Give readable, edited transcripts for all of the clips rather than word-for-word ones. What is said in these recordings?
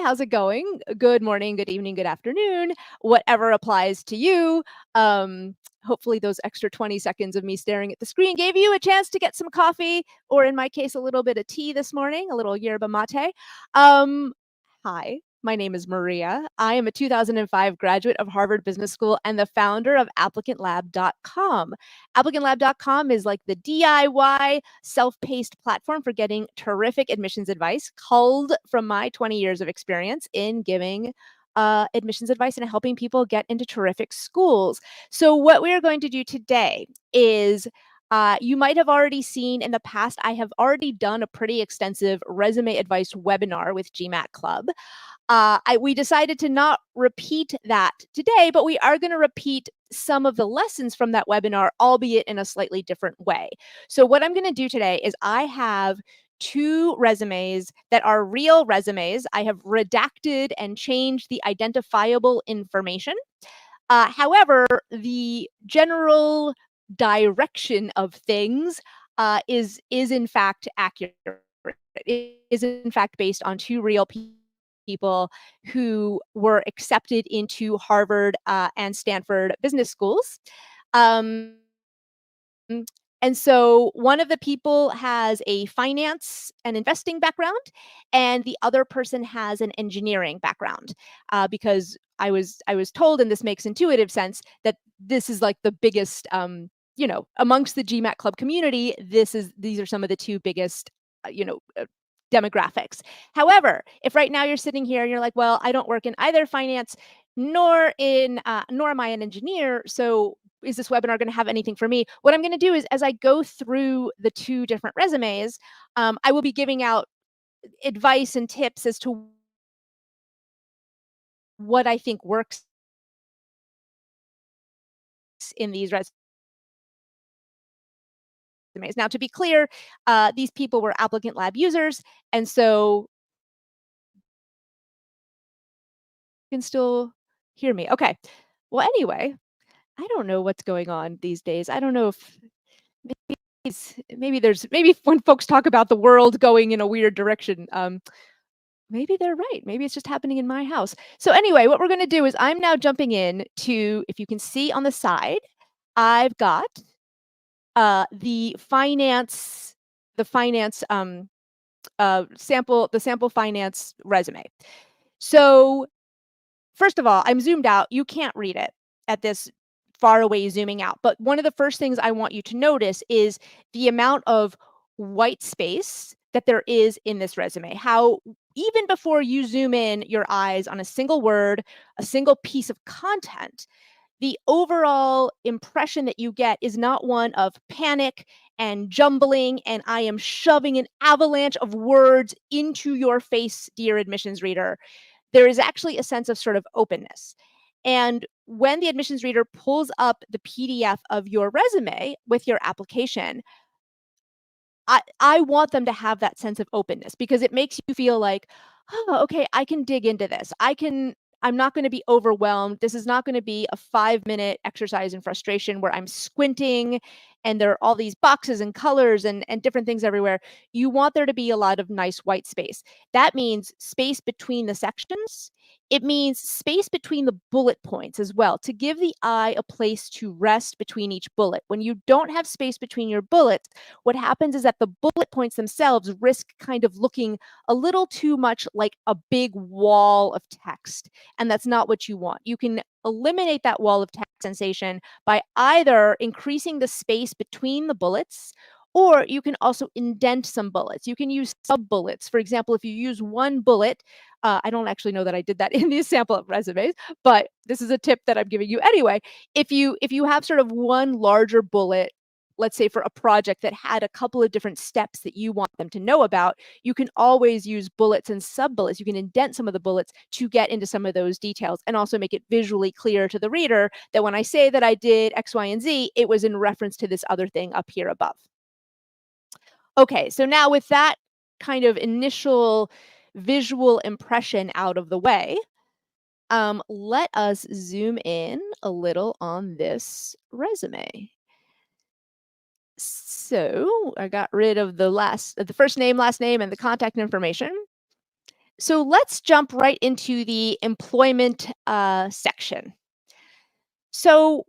how's it going? Good morning, good evening, good afternoon, whatever applies to you. Hopefully those extra 20 seconds of me staring at the screen gave you a chance to get some coffee, or in my case, a little bit of tea this morning, a little yerba mate. Hi, my name is Maria. I am a 2005 graduate of Harvard Business School and the founder of ApplicantLab.com. ApplicantLab.com is like the DIY self-paced platform for getting terrific admissions advice, culled from my 20 years of experience in giving admissions advice and helping people get into terrific schools. So what we are going to do today is you might have already seen in the past, I have already done a pretty extensive resume advice webinar with GMAT Club. We decided to not repeat that today, but we are going to repeat some of the lessons from that webinar, albeit in a slightly different way. So what I'm going to do today is I have 2 resumes that are real resumes. I have redacted and changed the identifiable information. However, the general direction of things is in fact accurate. It is in fact based on 2 real people who were accepted into Harvard and Stanford business schools. And so one of the people has a finance and investing background, and the other person has an engineering background, because I was told, and this makes intuitive sense, that this is like the biggest, amongst the GMAT Club community, these are some of the 2 biggest, demographics. However, if right now you're sitting here and you're like, well, I don't work in either finance nor am I an engineer, so is this webinar going to have anything for me? What I'm going to do is, as I go through the 2 different resumes, I will be giving out advice and tips as to what I think works in these resumes. Now, to be clear, these people were Applicant Lab users, and so you can still hear me. Okay. Well, anyway, I don't know what's going on these days. I don't know if maybe when folks talk about the world going in a weird direction, maybe they're right. Maybe it's just happening in my house. So anyway, what we're going to do is I'm now jumping in to, if you can see on the side, I've got the sample finance resume. So first of all, I'm zoomed out. You can't read it at this far away zooming out. But one of the first things I want you to notice is the amount of white space that there is in this resume. How even before you zoom in your eyes on a single word, a single piece of content, the overall impression that you get is not one of panic and jumbling, and I am shoving an avalanche of words into your face, dear admissions reader. There is actually a sense of sort of openness. And when the admissions reader pulls up the PDF of your resume with your application, I want them to have that sense of openness, because it makes you feel like, oh, okay, I can dig into this. I'm not going to be overwhelmed. This is not going to be a 5-minute exercise in frustration where I'm squinting and there are all these boxes and colors and different things everywhere. You want there to be a lot of nice white space. That means space between the sections. It means space between the bullet points as well, to give the eye a place to rest between each bullet. When you don't have space between your bullets, what happens is that the bullet points themselves risk kind of looking a little too much like a big wall of text. And that's not what you want. You can eliminate that wall of text sensation by either increasing the space between the bullets, or you can also indent some bullets. You can use sub bullets. For example, if you use one bullet, I don't actually know that I did that in these sample resumes, but this is a tip that I'm giving you anyway. If you have sort of one larger bullet, let's say for a project that had a couple of different steps that you want them to know about, you can always use bullets and sub bullets. You can indent some of the bullets to get into some of those details and also make it visually clear to the reader that when I say that I did X, Y, and Z, it was in reference to this other thing up here above. Okay, so now with that kind of initial visual impression out of the way, let us zoom in a little on this resume. So I got rid of the first name, last name, and the contact information. So let's jump right into the employment section. So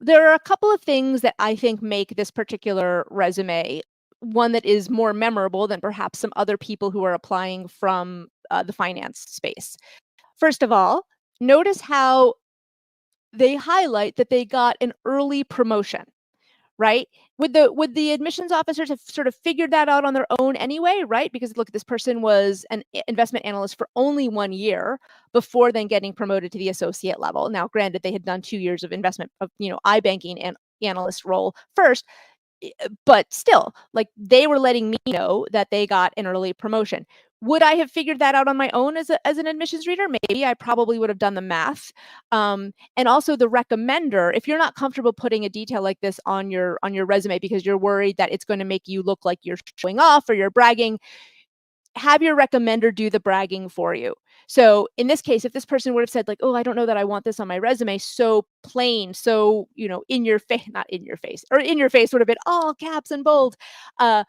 there are a couple of things that I think make this particular resume one that is more memorable than perhaps some other people who are applying from the finance space. First of all, notice how they highlight that they got an early promotion, right? Would the admissions officers have sort of figured that out on their own anyway, right? Because look, this person was an investment analyst for only 1 year before then getting promoted to the associate level. Now, granted, they had done 2 years of investment of iBanking and analyst role first, but still, like they were letting me know that they got an early promotion. Would I have figured that out on my own as an admissions reader? Maybe I probably would have done the math. And also the recommender, if you're not comfortable putting a detail like this on your resume because you're worried that it's going to make you look like you're showing off or you're bragging, have your recommender do the bragging for you. So in this case, if this person would have said like, "Oh, I don't know that I want this on my resume," so plain, so, in your face, not in your face, or in your face would have been all caps and bold. But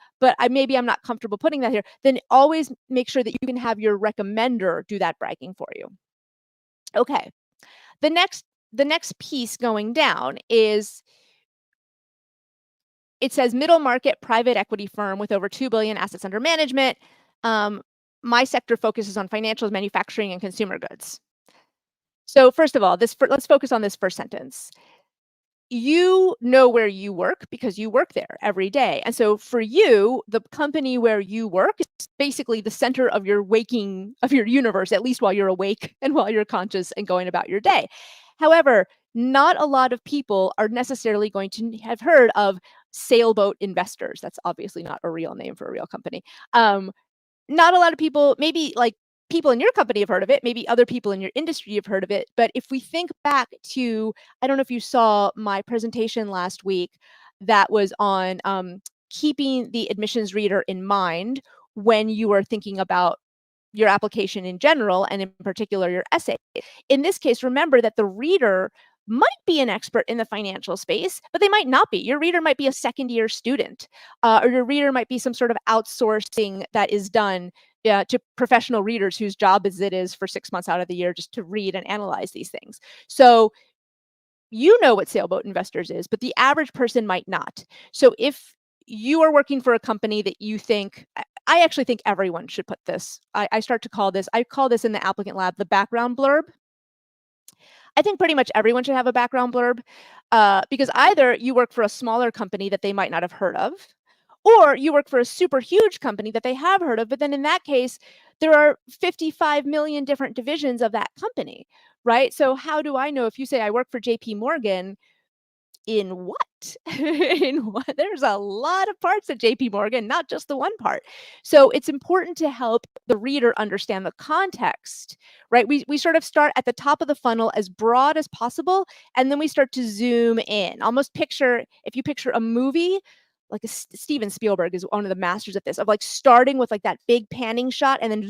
maybe I'm not comfortable putting that here. Then always make sure that you can have your recommender do that bragging for you. Okay. The next piece going down is it says middle market private equity firm with over 2 billion assets under management. Um, my sector focuses on financials, manufacturing, and consumer goods. So first of all, let's focus on this first sentence. You know where you work because you work there every day. And so for you, the company where you work is basically the center of your universe, at least while you're awake and while you're conscious and going about your day. However, not a lot of people are necessarily going to have heard of sailboat investors. That's obviously not a real name for a real company. Not a lot of people, maybe like people in your company have heard of it, maybe other people in your industry have heard of it. But if we think back to, I don't know if you saw my presentation last week that was on keeping the admissions reader in mind when you are thinking about your application in general and in particular your essay. In this case, remember that the reader might be an expert in the financial space, but they might not be. Your reader might be a second year student, or your reader might be some sort of outsourcing that is done to professional readers whose job it is for 6 months out of the year just to read and analyze these things. So you know what sailboat investors is, but the average person might not. So if you are working for a company that you think, I actually think everyone should put this. I call this in the applicant lab the background blurb. I think pretty much everyone should have a background blurb because either you work for a smaller company that they might not have heard of, or you work for a super huge company that they have heard of. But then in that case, there are 55 million different divisions of that company, right? So how do I know if you say I work for JP Morgan, in what? In what? There's a lot of parts of JP Morgan, not just the one part. So it's important to help the reader understand the context, right? We sort of start at the top of the funnel as broad as possible, and then we start to zoom in. Almost if you picture a movie, like Steven Spielberg is one of the masters at this, of like starting with like that big panning shot and then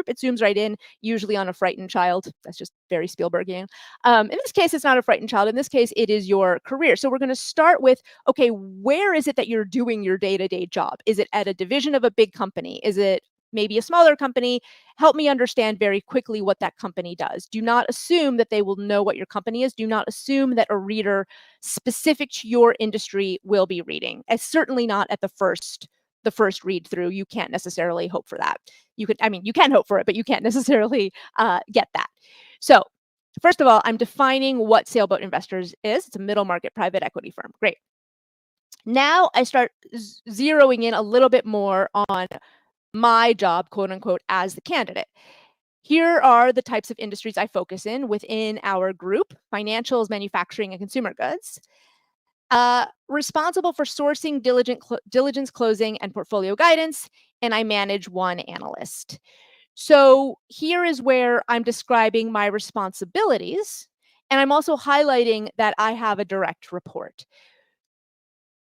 it zooms right in, usually on a frightened child. That's just very Spielbergian. In this case, it's not a frightened child. In this case, it is your career. So we're going to start with, okay, where is it that you're doing your day-to-day job? Is it at a division of a big company? Is it maybe a smaller company? Help me understand very quickly what that company does. Do not assume that they will know what your company is. Do not assume that a reader specific to your industry will be reading. It's certainly not at the first read through. You can't necessarily hope for that. You can hope for it, but you can't necessarily get that. So first of all, I'm defining what Sailboat Investors is. It's a middle market private equity firm. Great. Now I start zeroing in a little bit more on my job, quote unquote, as the candidate. Here are the types of industries I focus in within our group: financials, manufacturing, and consumer goods. Responsible for sourcing, diligence closing, and portfolio guidance, and I manage one analyst. So here is where I'm describing my responsibilities, and I'm also highlighting that I have a direct report.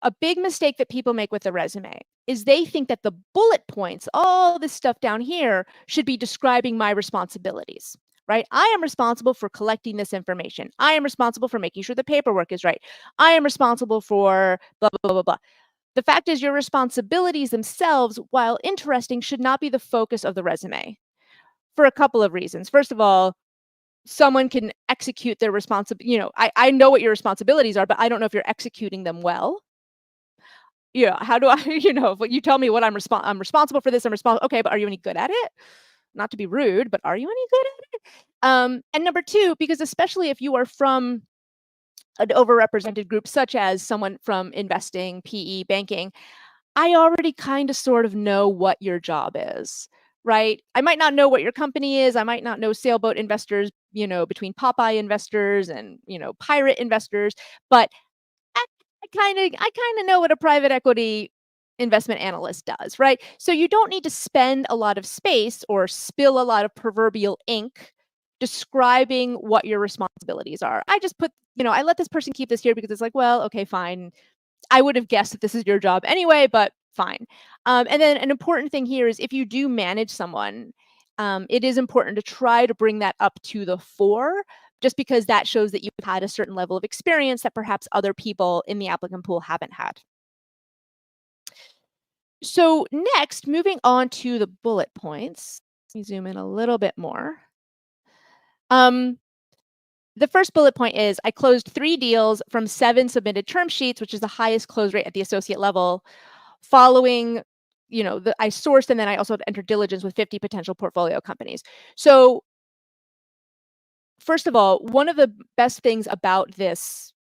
A big mistake that people make with a resume is they think that the bullet points, all this stuff down here, should be describing my responsibilities, right? I am responsible for collecting this information. I am responsible for making sure the paperwork is right. I am responsible for blah, blah, blah, blah, blah. The fact is, your responsibilities themselves, while interesting, should not be the focus of the resume. for a couple of reasons. First of all, someone can execute their responsibility. I know what your responsibilities are, but I don't know if you're executing them well. How do I, if you tell me what I'm responsible for this, I'm responsible. Okay, but are you any good at it? Not to be rude, but are you any good at it? And number two, because especially if you are from an overrepresented group, such as someone from investing, PE, banking, I already kind of sort of know what your job is, right? I might not know what your company is. I might not know sailboat investors, between Popeye investors and, pirate investors, but I kind of know what a private equity investment analyst does, right? So you don't need to spend a lot of space or spill a lot of proverbial ink describing what your responsibilities are. I just put, I let this person keep this here because it's like, well, okay, fine. I would have guessed that this is your job anyway, but fine. And then an important thing here is if you do manage someone, it is important to try to bring that up to the fore, just because that shows that you've had a certain level of experience that perhaps other people in the applicant pool haven't had. So next, moving on to the bullet points. Let me zoom in a little bit more. The first bullet point is I closed 3 deals from 7 submitted term sheets, which is the highest close rate at the associate level, following, I sourced and then I also entered diligence with 50 potential portfolio companies. So first of all, one of the best things about this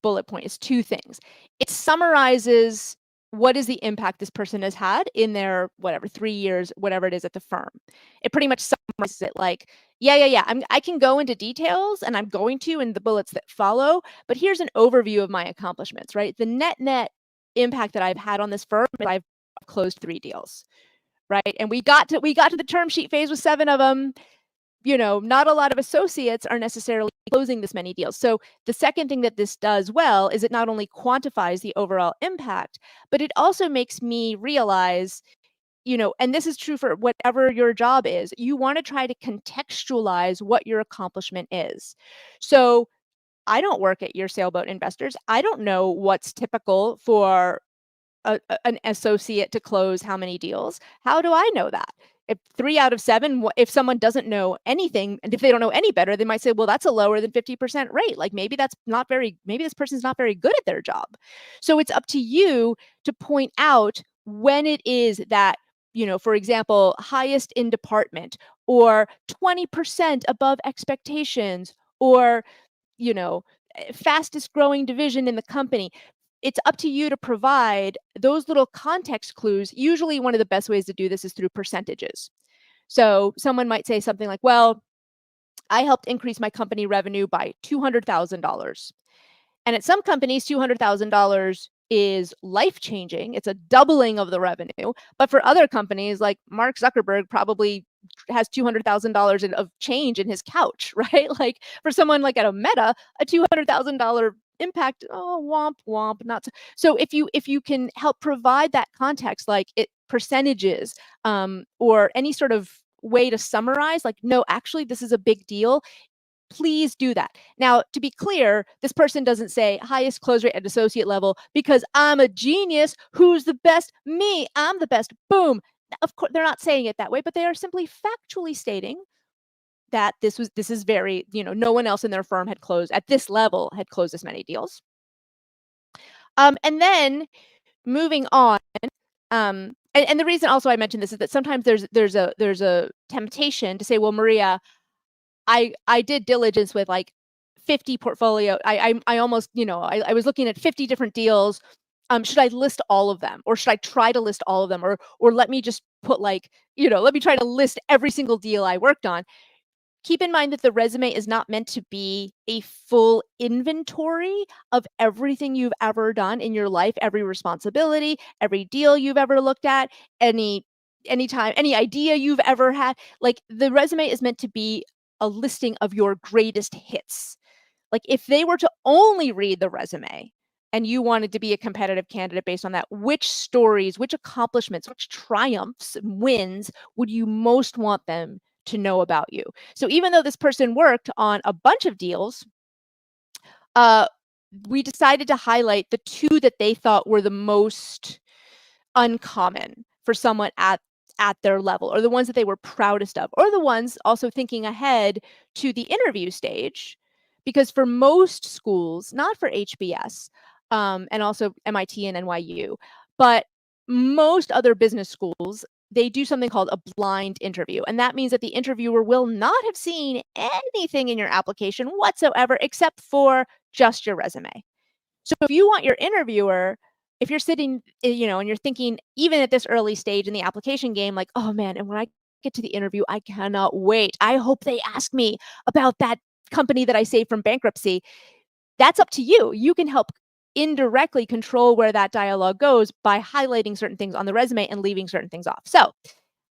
bullet point is 2 things. It summarizes what is the impact this person has had in their 3 years, whatever it is at the firm. It pretty much summarizes it like, yeah. I can go into details, and I'm going to in the bullets that follow, but here's an overview of my accomplishments, right? The net impact that I've had on this firm is I've closed 3 deals, right? And we got to the term sheet phase with 7 of them. Not a lot of associates are necessarily closing this many deals. So the second thing that this does well is it not only quantifies the overall impact, but it also makes me realize, and this is true for whatever your job is, you want to try to contextualize what your accomplishment is. So I don't work at your sailboat investors. I don't know what's typical for an associate to close how many deals. How do I know that? If 3 out of 7, if someone doesn't know anything, and if they don't know any better, they might say, well, that's a lower than 50% rate. Like maybe maybe this person's not very good at their job. So it's up to you to point out when it is that, for example, highest in department, or 20% above expectations, or, fastest growing division in the company. It's up to you to provide those little context clues. Usually one of the best ways to do this is through percentages. So someone might say something like, well, I helped increase my company revenue by $200,000. And at some companies, $200,000 is life-changing. It's a doubling of the revenue. But for other companies, like Mark Zuckerberg probably has $200,000 of change in his couch, right? Like for someone like at a Meta, a $200,000 impact, oh, womp womp, not so. If you can help provide that context, like percentages, or any sort of way to summarize, like, no, actually, this is a big deal. Please do that. Now, to be clear, this person doesn't say highest close rate at associate level because I'm a genius. Who's the best? Me. I'm the best. Boom. Of course, they're not saying it that way, but they are simply factually stating that this is very, no one else in their firm had closed at this level, had closed this many deals. And then moving on, and the reason also I mentioned this is that sometimes there's a temptation to say, well, Maria, I did diligence with like 50 portfolio. I almost, I was looking at 50 different deals. Should I list all of them, or should I try to list all of them, or let me just put like, let me try to list every single deal I worked on. Keep in mind that the resume is not meant to be a full inventory of everything you've ever done in your life, every responsibility, every deal you've ever looked at, anytime, any idea you've ever had. Like the resume is meant to be a listing of your greatest hits. Like if they were to only read the resume and you wanted to be a competitive candidate based on that, which stories, which accomplishments, which triumphs, wins would you most want them to know about you? So even though this person worked on a bunch of deals, we decided to highlight the 2 that they thought were the most uncommon for someone at at their level, or the ones that they were proudest of, or the ones also thinking ahead to the interview stage. Because for most schools, not for HBS, and also MIT and NYU, but most other business schools, they do something called a blind interview. And that means that the interviewer will not have seen anything in your application whatsoever except for just your resume. So if you want your interviewer, if you're sitting, and you're thinking, even at this early stage in the application game, like, oh man, and when I get to the interview, I cannot wait. I hope they ask me about that company that I saved from bankruptcy. That's up to you. You can help indirectly control where that dialogue goes by highlighting certain things on the resume and leaving certain things off. So,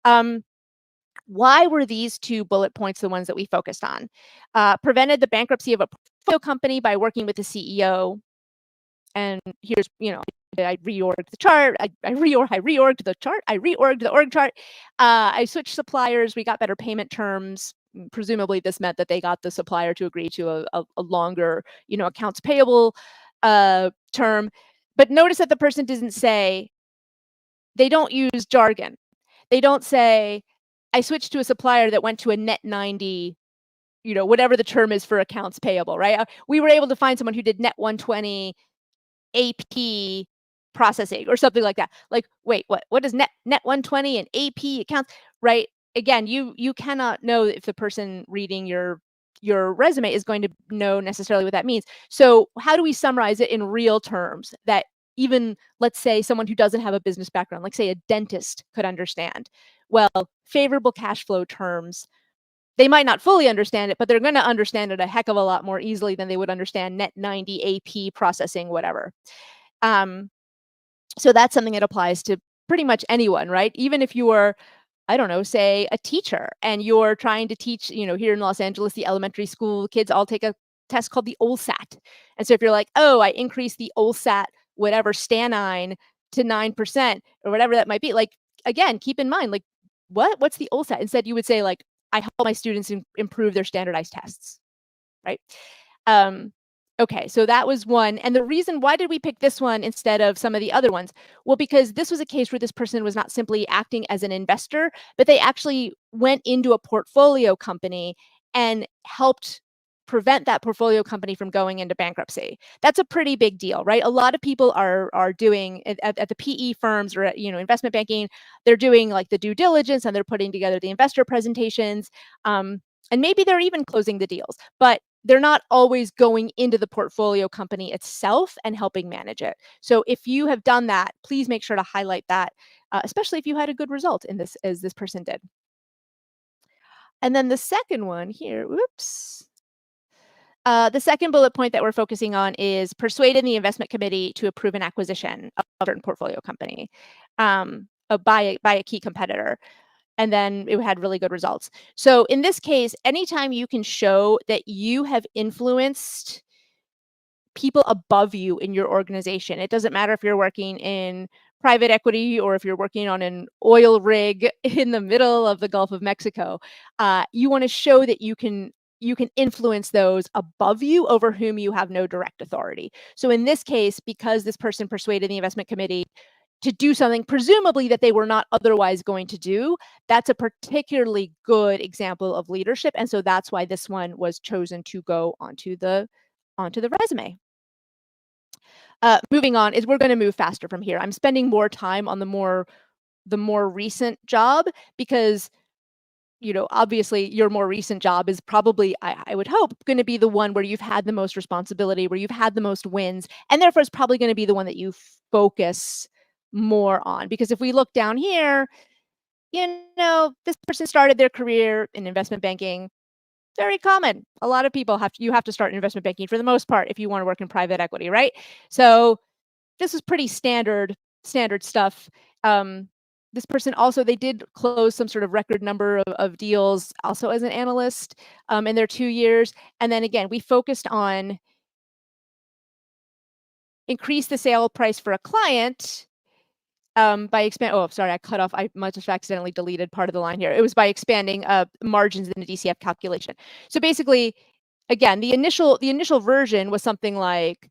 um, why were these 2 bullet points the ones that we focused on? Prevented the bankruptcy of a portfolio company by working with the CEO. And here's, I reorged the chart. I reorged the chart. I reorged the org chart. I switched suppliers. We got better payment terms. Presumably, this meant that they got the supplier to agree to a longer, accounts payable term. But notice that the person doesn't say, they don't use jargon. They don't say, I switched to a supplier that went to a net 90, whatever the term is for accounts payable, right? We were able to find someone who did net 120 AP processing or something like that. Like, wait, what is net 120 and AP accounts, right? Again, you cannot know if the person reading your resume is going to know necessarily what that means. So how do we summarize it in real terms that even, let's say, someone who doesn't have a business background, like say a dentist, could understand? Well, favorable cash flow terms, they might not fully understand it, but they're going to understand it a heck of a lot more easily than they would understand net 90 AP processing, whatever. So that's something that applies to pretty much anyone, right? Even if you are, I don't know, say a teacher and you're trying to teach, here in Los Angeles, the elementary school kids all take a test called the OLSAT. And so if you're like, oh, I increased the OLSAT, whatever, stanine to 9% or whatever that might be, like, again, keep in mind, like, what's the OLSAT? Instead, you would say, like, I help my students improve their standardized tests, right? Um, okay, so that was one. And the reason, why did we pick this one instead of some of the other ones? Well, because this was a case where this person was not simply acting as an investor, but they actually went into a portfolio company and helped prevent that portfolio company from going into bankruptcy. That's a pretty big deal, right? A lot of people are doing at the PE firms or at, investment banking, they're doing like the due diligence and they're putting together the investor presentations. And maybe they're even closing the deals, but they're not always going into the portfolio company itself and helping manage it. So if you have done that, please make sure to highlight that, especially if you had a good result in this, as this person did. And then the second one here, whoops. The second bullet point that we're focusing on is persuading the investment committee to approve an acquisition of a certain portfolio company by a key competitor. And then it had really good results. So in this case, anytime you can show that you have influenced people above you in your organization, it doesn't matter if you're working in private equity or if you're working on an oil rig in the middle of the Gulf of Mexico, you want to show that you can influence those above you over whom you have no direct authority. So in this case, because this person persuaded the investment committee to do something presumably that they were not otherwise going to do, that's a particularly good example of leadership. And so that's why this one was chosen to go onto the resume. Moving on, is we're going to move faster from here. I'm spending more time on the more recent job because, obviously your more recent job is probably, I would hope, going to be the one where you've had the most responsibility, where you've had the most wins, and therefore it's probably going to be the one that you focus more on. Because if we look down here, this person started their career in investment banking. Very common. A lot of people you have to start in investment banking for the most part if you want to work in private equity, right? So this is pretty standard stuff. This person also, they did close some sort of record number of deals also as an analyst in their 2 years. And then again, we focused on increase the sale price for a client by expand. Oh, sorry, I cut off. I must have accidentally deleted part of the line here. It was by expanding margins in the DCF calculation. So basically, again, the initial version was something like,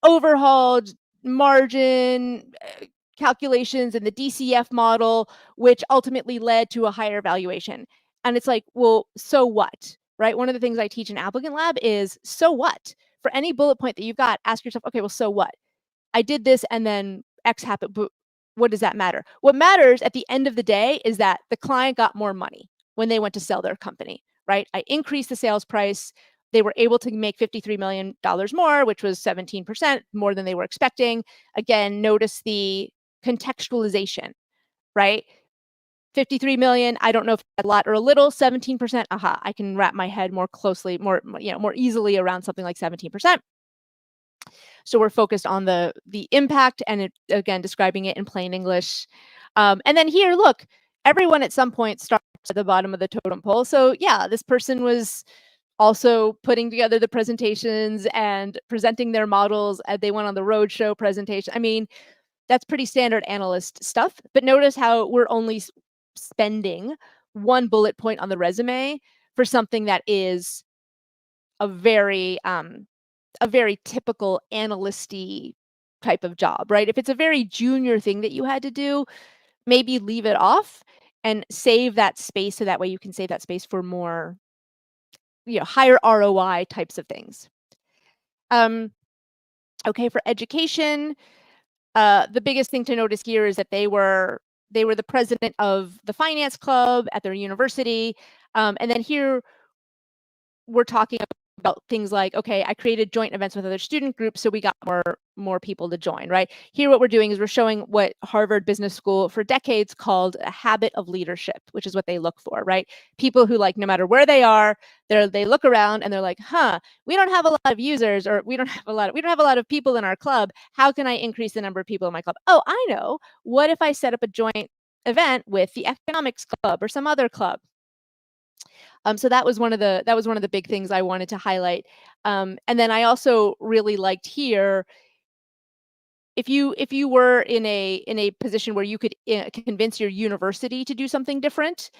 overhauled margin calculations and the DCF model, which ultimately led to a higher valuation. And it's like, well, so what, right? One of the things I teach in Applicant Lab is, so what? For any bullet point that you've got, ask yourself, okay, well, so what? I did this and then X happened, but what does that matter? What matters at the end of the day is that the client got more money when they went to sell their company, right? I increased the sales price. They were able to make $53 million more, which was 17% more than they were expecting. Again, notice the contextualization, right? 53 million, I don't know if a lot or a little. 17%, aha, I can wrap my head more closely, more easily around something like 17%. So we're focused on the impact and it, again, describing it in plain English. And then here, look, everyone at some point starts at the bottom of the totem pole. So yeah, this person was also putting together the presentations and presenting their models as they went on the roadshow presentation. I mean, that's pretty standard analyst stuff. But notice how we're only spending one bullet point on the resume for something that is a very typical analysty type of job, right? If it's a very junior thing that you had to do, maybe leave it off and save that space so that way you can save that space for more, higher ROI types of things. Okay, for education, the biggest thing to notice here is that they were the president of the finance club at their university. And then here we're talking about things like, okay, I created joint events with other student groups, so we got more people to join, right? Here what we're doing is we're showing what Harvard Business School for decades called a habit of leadership, which is what they look for, right? People who, like, no matter where they are, they look around and they're like, we don't have a lot of users, or we don't have a lot of people in our club. How can I increase the number of people in my club? Oh, I know. What if I set up a joint event with the economics club or some other club? So that was one of the big things I wanted to highlight. And then I also really liked here, if you were in a position where you could convince your university to do something different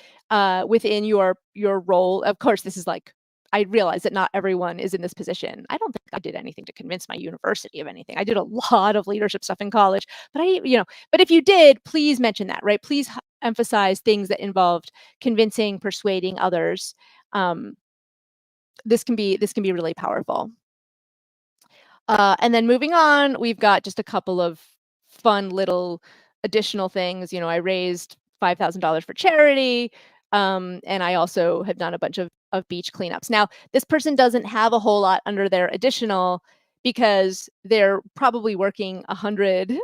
within your role. Of course, this is like, I realize that not everyone is in this position. I don't think I did anything to convince my university of anything. I did a lot of leadership stuff in college, but but if you did, please mention that, right? Please emphasize things that involved convincing, persuading others. This can be really powerful. And then moving on, we've got just a couple of fun little additional things. I raised $5,000 for charity. And I also have done a bunch of beach cleanups. Now, this person doesn't have a whole lot under their additional because they're probably working 100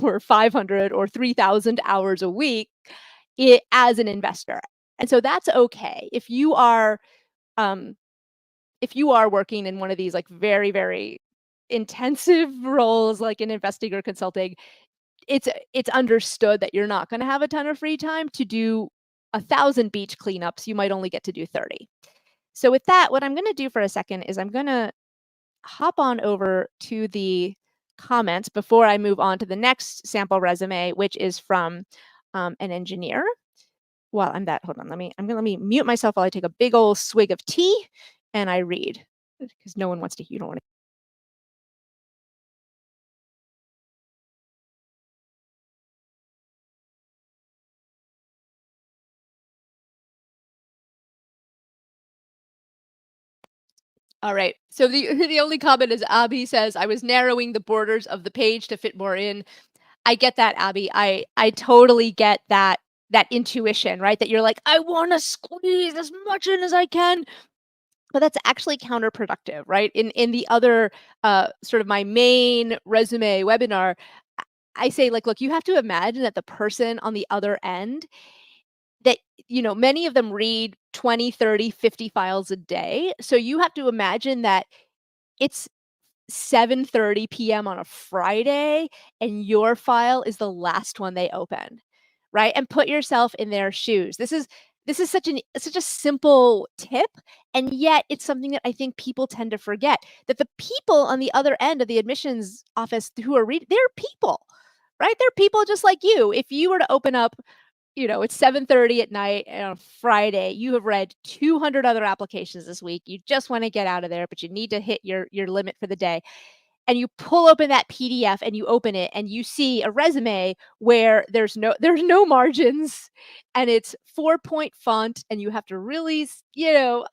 or 500 or 3,000 hours a week as an investor. And so that's okay. If you are working in one of these like very, very intensive roles like in investing or consulting, it's understood that you're not going to have a ton of free time to do 1,000 beach cleanups. You might only get to do 30. So with that, what I'm going to do for a second is I'm going to hop on over to the comments before I move on to the next sample resume, which is from an engineer. Well, hold on, let me mute myself while I take a big old swig of tea and I read, because no one wants to, you don't want to. All right. So the only comment is Abby says, I was narrowing the borders of the page to fit more in. I get that, Abby. I totally get that intuition, right? That you're like, I want to squeeze as much in as I can. But that's actually counterproductive, right? In the other sort of my main resume webinar, I say, like, look, you have to imagine that the person on the other end, that, many of them read 20, 30, 50 files a day. So you have to imagine that it's 7:30 p.m. on a Friday and your file is the last one they open, right? And put yourself in their shoes. This is such a simple tip, and yet it's something that I think people tend to forget, that the people on the other end of the admissions office who are reading, they're people, right? They're people just like you. If you were to open up, it's 7:30 at night on a Friday, you have read 200 other applications this week. You just want to get out of there, but you need to hit your limit for the day. and you pull open that PDF and you open it and you see a resume where there's no margins and it's 4-point font and you have to really, to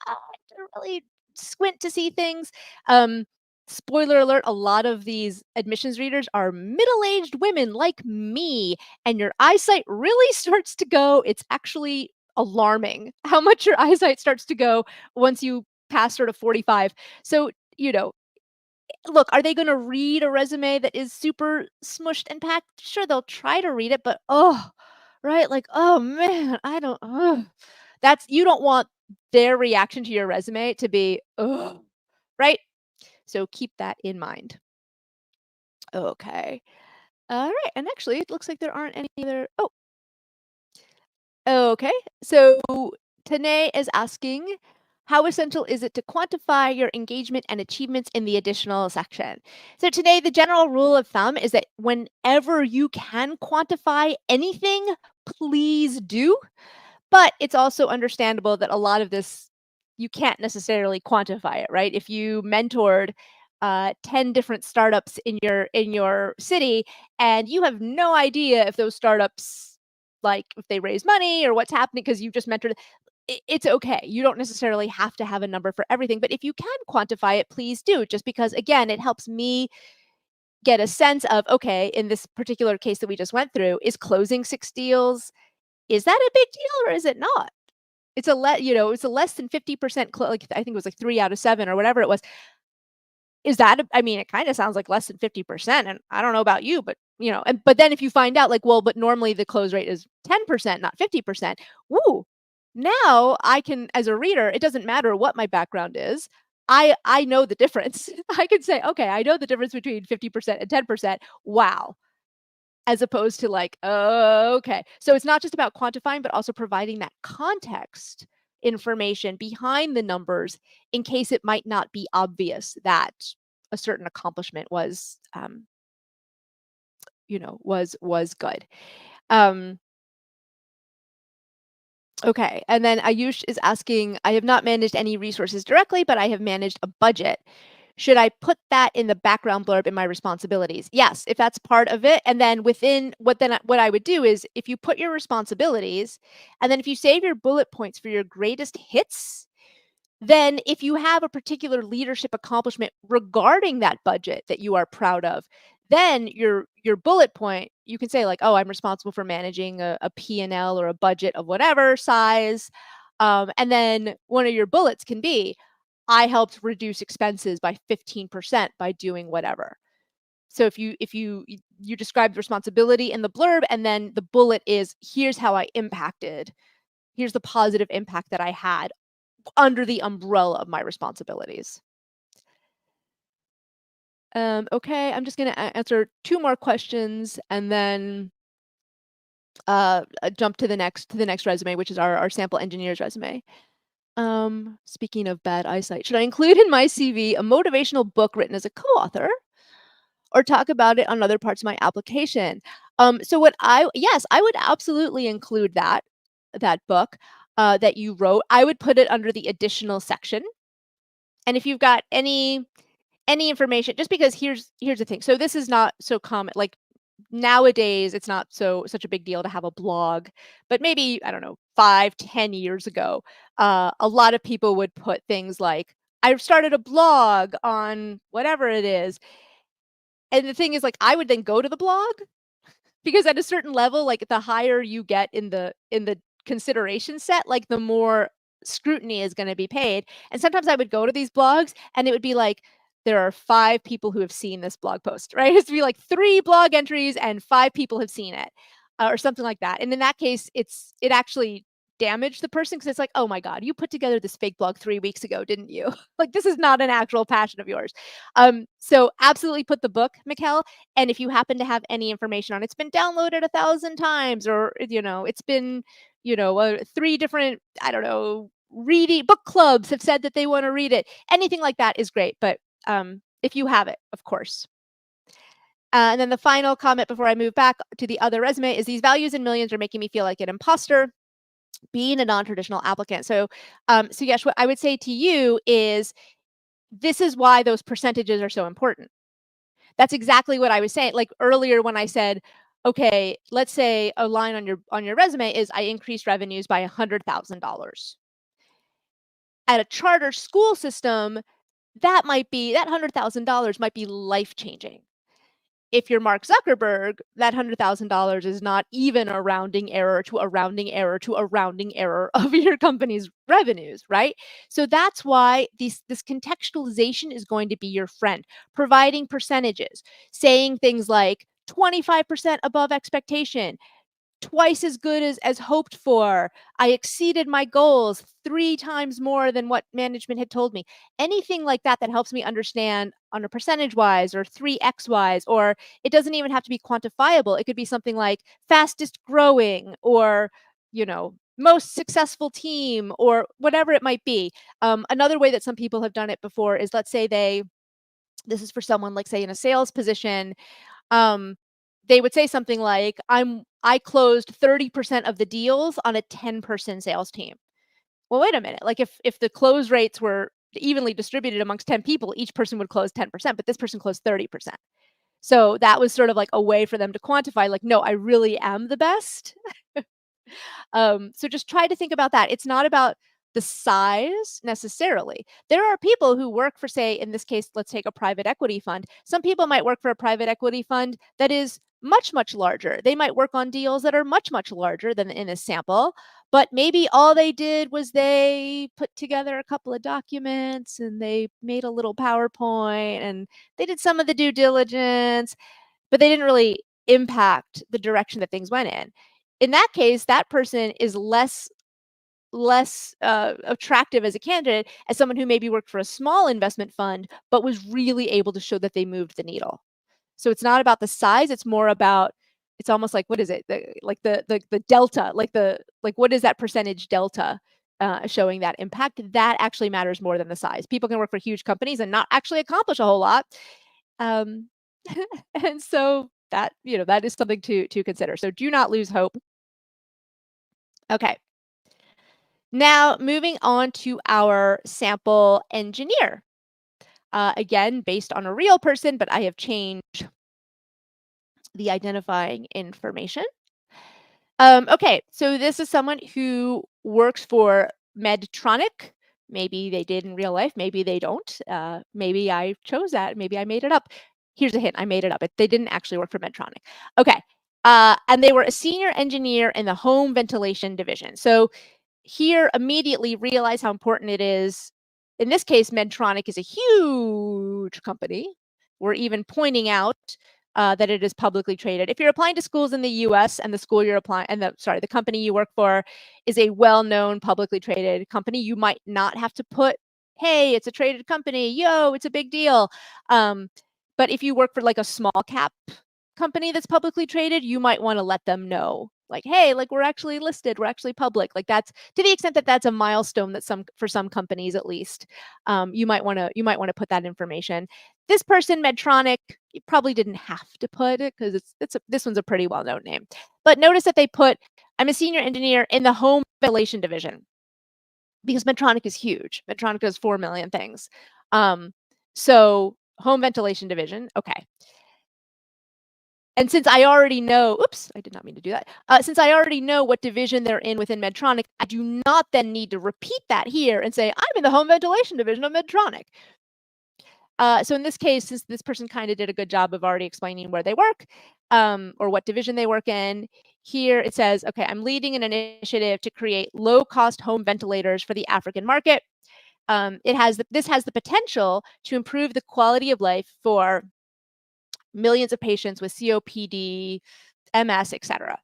really squint to see things. Um, Spoiler alert, a lot of these admissions readers are middle-aged women like me, and your eyesight really starts to go. It's actually alarming how much your eyesight starts to go once you pass sort of 45. So, look, are they gonna read a resume that is super smushed and packed? Sure, they'll try to read it, but, oh, right? Like, "Oh, man, I don't ugh." You don't want their reaction to your resume to be, "Ugh," right? So keep that in mind. Okay. Alright, and actually, it looks like there aren't any other okay. So Tanae is asking, how essential is it to quantify your engagement and achievements in the additional section? So Tanae, the general rule of thumb is that whenever you can quantify anything, please do. But it's also understandable that a lot of this you can't necessarily quantify it, right? If you mentored 10 different startups in your city and you have no idea if those startups like if they raise money or what's happening because you just mentored it's okay. You don't necessarily have to have a number for everything, but if you can quantify it, please do. Just because again, it helps me get a sense of okay, in this particular case that we just went through, is closing 6 deals, is that a big deal or is it not? It's a less than 50% like, I think it was like 3 out of 7 or whatever it was. Is that I mean, it kinda sounds like less than 50%, and I don't know about you, but, but then if you find out, like, well, but normally the close rate is 10%, not 50%. Woo! Now I can as a reader, it doesn't matter what my background is. I know the difference. I can say, "Okay, I know the difference between 50% and 10%. Wow." As opposed to like, "Oh, okay." So it's not just about quantifying, but also providing that context information behind the numbers in case it might not be obvious that a certain accomplishment was good. Um, okay, and then Ayush is asking, "I have not managed any resources directly, but I have managed a budget. Should I put that in the background blurb in my responsibilities?" Yes, if that's part of it, and then within what I would do is if you put your responsibilities, and then if you save your bullet points for your greatest hits, then if you have a particular leadership accomplishment regarding that budget that you are proud of, then your bullet point, you can say like, "Oh, I'm responsible for managing a P&L or a budget of whatever size." And then one of your bullets can be, "I helped reduce expenses by 15% by doing whatever." So if you describe the responsibility in the blurb and then the bullet is, "Here's how I impacted. Here's the positive impact that I had under the umbrella of my responsibilities." Okay, I'm just gonna answer 2 more questions and then jump to the next resume, which is our sample engineer's resume. Speaking of bad eyesight, should I include in my CV a motivational book written as a co-author or talk about it on other parts of my application? So what I yes, I would absolutely include that book that you wrote. I would put it under the additional section. And if you've got any information, just because here's the thing. So this is not so common. Like nowadays, it's not such a big deal to have a blog, but maybe I don't know, 5, 10 years ago, a lot of people would put things like, "I've started a blog on whatever it is," and the thing is, like, I would then go to the blog because at a certain level, like, the higher you get in the consideration set, like, the more scrutiny is gonna be paid, and sometimes I would go to these blogs, and it would be like, there are 5 people who have seen this blog post, right? It's be like 3 blog entries and 5 people have seen it, or something like that, and in that case, it actually damaged the person because it's like, "Oh my god, you put together this fake blog 3 weeks ago, didn't you?" Like, this is not an actual passion of yours. So absolutely put the book, Mikkel, and if you happen to have any information on it's been downloaded 1,000 times or, it's been, 3 different, I don't know, reading book clubs have said that they wanna read it. Anything like that is great, but, if you have it, of course. And then the final comment before I move back to the other resume is these values in millions are making me feel like an imposter being a non-traditional applicant. So yes, what I would say to you is this is why those percentages are so important. That's exactly what I was saying. Like earlier when I said, okay, let's say a line on your resume is I increased revenues by $100,000. At a charter school system, that $100,000 might be life-changing. If you're Mark Zuckerberg, that $100,000 is not even a rounding error to a rounding error to a rounding error of your company's revenues, right? So that's why this contextualization is going to be your friend, providing percentages, saying things like 25% above expectation, twice as good as hoped for. I exceeded my goals 3 times more than what management had told me. Anything like that that helps me understand on a percentage wise or 3x wise, or it doesn't even have to be quantifiable. It could be something like fastest growing or, most successful team or whatever it might be. Another way that some people have done it before is, let's say this is for someone like say in a sales position, um, they would say something like, I closed 30% of the deals on a 10-person sales team. Well, wait a minute. Like if the close rates were evenly distributed amongst 10 people, each person would close 10%, but this person closed 30%. So that was sort of like a way for them to quantify, like, no, I really am the best. So just try to think about that. It's not about the size necessarily. There are people who work for, say, in this case, let's take a private equity fund. Some people might work for a private equity fund that is much, much larger. They might work on deals that are much, much larger than in a sample, but maybe all they did was they put together a couple of documents and they made a little PowerPoint and they did some of the due diligence, but they didn't really impact the direction that things went in. In that case, that person is less attractive as a candidate as someone who maybe worked for a small investment fund, but was really able to show that they moved the needle. So it's not about the size; it's more about it's almost like what is it? The delta, like what is that percentage delta showing that impact? That actually matters more than the size. People can work for huge companies and not actually accomplish a whole lot. Um, and so that is something to consider. So do not lose hope. Okay. Now moving on to our sample engineer. Again, based on a real person, but I have changed the identifying information. Okay, so this is someone who works for Medtronic. Maybe they did in real life, maybe they don't. Maybe I chose that, maybe I made it up. Here's a hint, I made it up. They didn't actually work for Medtronic. Okay, and they were a senior engineer in the home ventilation division. So here, immediately realize how important it is. In this case, Medtronic is a huge company. We're even pointing out that it is publicly traded. If you're applying to schools in the U.S. and the school you're applying, and the company you work for is a well-known publicly traded company, you might not have to put, "Hey, it's a traded company. Yo, it's a big deal." But if you work for like a small cap company that's publicly traded, you might want to let them know, like, "Hey, like we're actually listed, we're actually public." Like that's to the extent that that's a milestone that for some companies at least, you might want to put that information. This person, Medtronic, you probably didn't have to put it because this one's a pretty well-known name. But notice that they put, "I'm a senior engineer in the home ventilation division," because Medtronic is huge. Medtronic does 4 million things. So home ventilation division, okay. And since I already know, oops, I did not mean to do that. Since I already know what division they're in within Medtronic, I do not then need to repeat that here and say, "I'm in the home ventilation division of Medtronic." So in this case, since this person kind of did a good job of already explaining where they work, or what division they work in, here it says, "Okay, I'm leading an initiative to create low-cost home ventilators for the African market." This has the potential to improve the quality of life for millions of patients with COPD, MS, etc.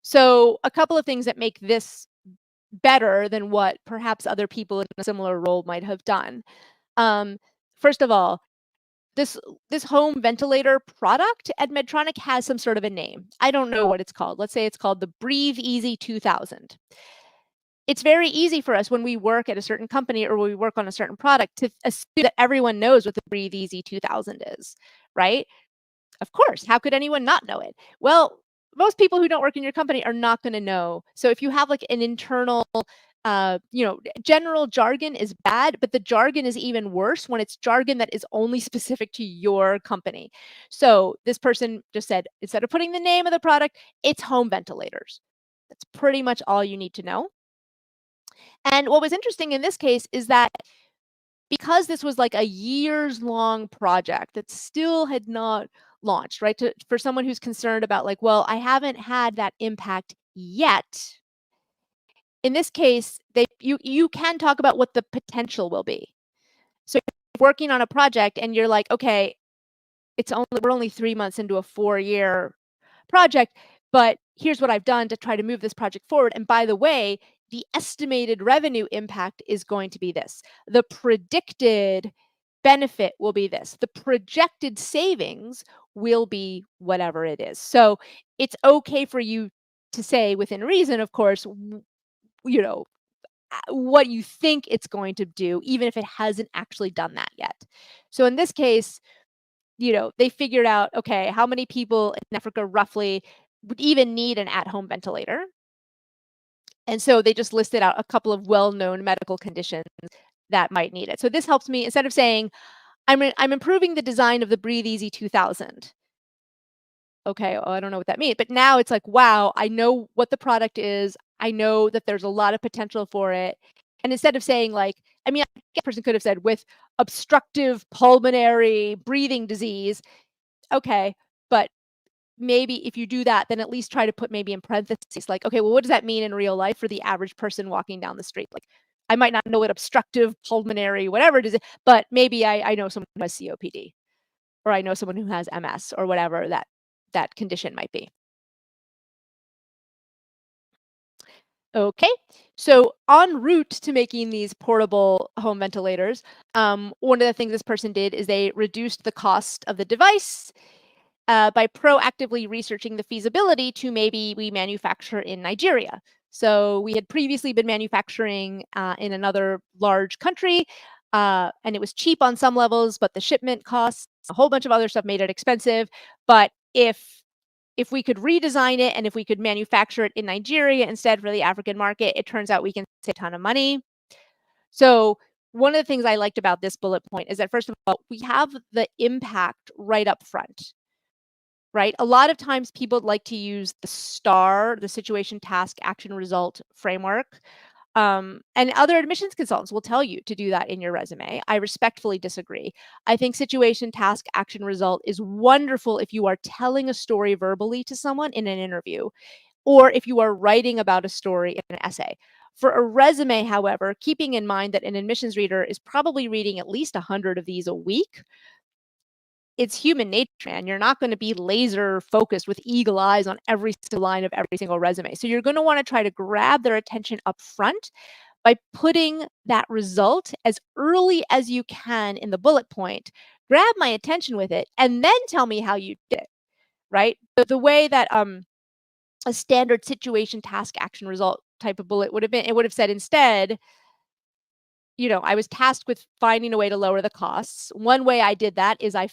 So a couple of things that make this better than what perhaps other people in a similar role might have done. Um, First of all, this home ventilator product at Medtronic has some sort of a name. I don't know what it's called. Let's say it's called the Breathe Easy 2000. It's very easy for us when we work at a certain company or when we work on a certain product to assume that everyone knows what the Breathe Easy 2000 is, right? Of course, how could anyone not know it? Well, most people who don't work in your company are not going to know. So if you have like an internal general jargon is bad, but the jargon is even worse when it's jargon that is only specific to your company. So this person just said, instead of putting the name of the product, it's home ventilators. That's pretty much all you need to know. And what was interesting in this case is that because this was like a years-long project that still had not launched, right? For someone who's concerned about like, well, I haven't had that impact yet. In this case, you can talk about what the potential will be. So you're working on a project and you're like, okay, we're only 3 months into a 4-year project, but here's what I've done to try to move this project forward. And by the way, the estimated revenue impact is going to be this. The predicted benefit will be this. The projected savings will be whatever it is. So it's okay for you to say within reason, of course, what you think it's going to do, even if it hasn't actually done that yet. So in this case, they figured out, okay, how many people in Africa roughly would even need an at-home ventilator? And so they just listed out a couple of well-known medical conditions that might need it. So this helps me, instead of saying, I'm improving the design of the Breathe Easy 2000. Okay, well, I don't know what that means, but now it's like, wow, I know what the product is. I know that there's a lot of potential for it. And instead of saying like, I mean, a person could have said with obstructive pulmonary breathing disease. Okay, but maybe if you do that, then at least try to put maybe in parentheses, like, okay, well, what does that mean in real life for the average person walking down the street? Like, I might not know what obstructive pulmonary, whatever it is, but maybe I know someone who has COPD, or I know someone who has MS, or whatever that condition might be. Okay, so en route to making these portable home ventilators, one of the things this person did is they reduced the cost of the device by proactively researching the feasibility to maybe we manufacture in Nigeria. So we had previously been manufacturing in another large country, and it was cheap on some levels, but the shipment costs, a whole bunch of other stuff made it expensive. But if we could redesign it and if we could manufacture it in Nigeria instead for the African market, it turns out we can save a ton of money. So one of the things I liked about this bullet point is that, first of all, we have the impact right up front, right? A lot of times people like to use the STAR, the situation, task, action, result framework. And other admissions consultants will tell you to do that in your resume. I respectfully disagree. I think situation, task, action, result is wonderful if you are telling a story verbally to someone in an interview, or if you are writing about a story in an essay. For a resume, however, keeping in mind that an admissions reader is probably reading at least 100 of these a week, it's human nature, and you're not going to be laser focused with eagle eyes on every single line of every single resume. So you're going to want to try to grab their attention up front by putting that result as early as you can in the bullet point. Grab my attention with it and then tell me how you did it, right? The way that a standard situation, task, action, result type of bullet would have been, it would have said instead, I was tasked with finding a way to lower the costs. One way I did that is I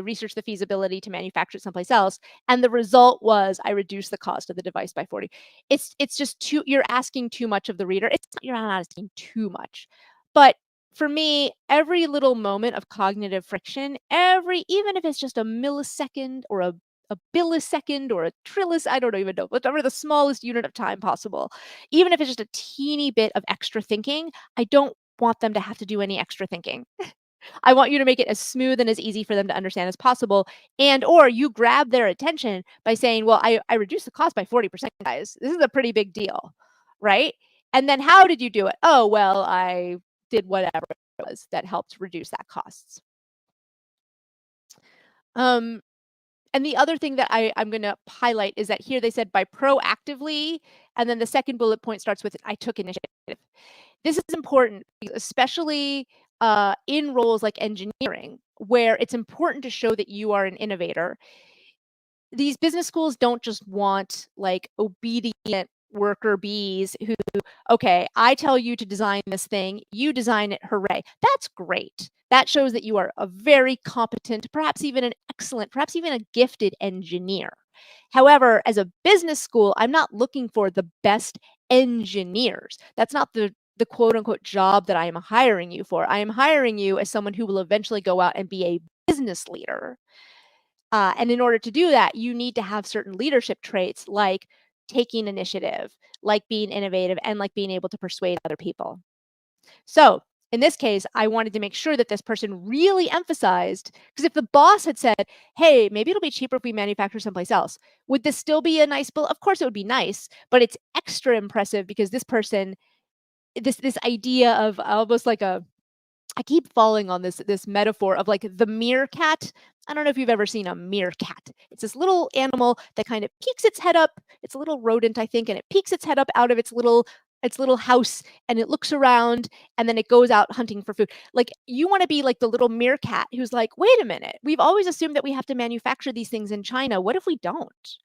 researched the feasibility to manufacture it someplace else. And the result was I reduced the cost of the device by 40. It's just you're asking too much of the reader. You're not asking too much. But for me, every little moment of cognitive friction, even if it's just a millisecond or a billisecond or a trillis, I don't even know, whatever the smallest unit of time possible, even if it's just a teeny bit of extra thinking, I don't want them to have to do any extra thinking. I want you to make it as smooth and as easy for them to understand as possible. Or you grab their attention by saying, well, I reduced the cost by 40%, guys. This is a pretty big deal, right? And then how did you do it? Oh, well, I did whatever it was that helped reduce that costs. And the other thing that I'm going to highlight is that here they said by proactively, and then the second bullet point starts with I took initiative. This is important, especially in roles like engineering, where it's important to show that you are an innovator. These business schools don't just want like obedient worker bees who, okay, I tell you to design this thing, you design it, hooray. That's great. That shows that you are a very competent, perhaps even an excellent, perhaps even a gifted engineer. However, as a business school, I'm not looking for the best engineers. That's not the quote unquote job that I am hiring you for. I am hiring you as someone who will eventually go out and be a business leader. And in order to do that, you need to have certain leadership traits like taking initiative, like being innovative, and like being able to persuade other people. So in this case, I wanted to make sure that this person really emphasized, because if the boss had said, hey, maybe it'll be cheaper if we manufacture someplace else, would this still be a nice bill? Of course it would be nice, but it's extra impressive because this person, this idea of almost like I keep falling on this metaphor of like the meerkat. I don't know if you've ever seen a meerkat. It's this little animal that kind of peeks its head up. It's a little rodent, I think, and it peeks its head up out of its little house and it looks around and then it goes out hunting for food. Like you want to be like the little meerkat who's like, wait a minute, we've always assumed that we have to manufacture these things in China. What if we don't?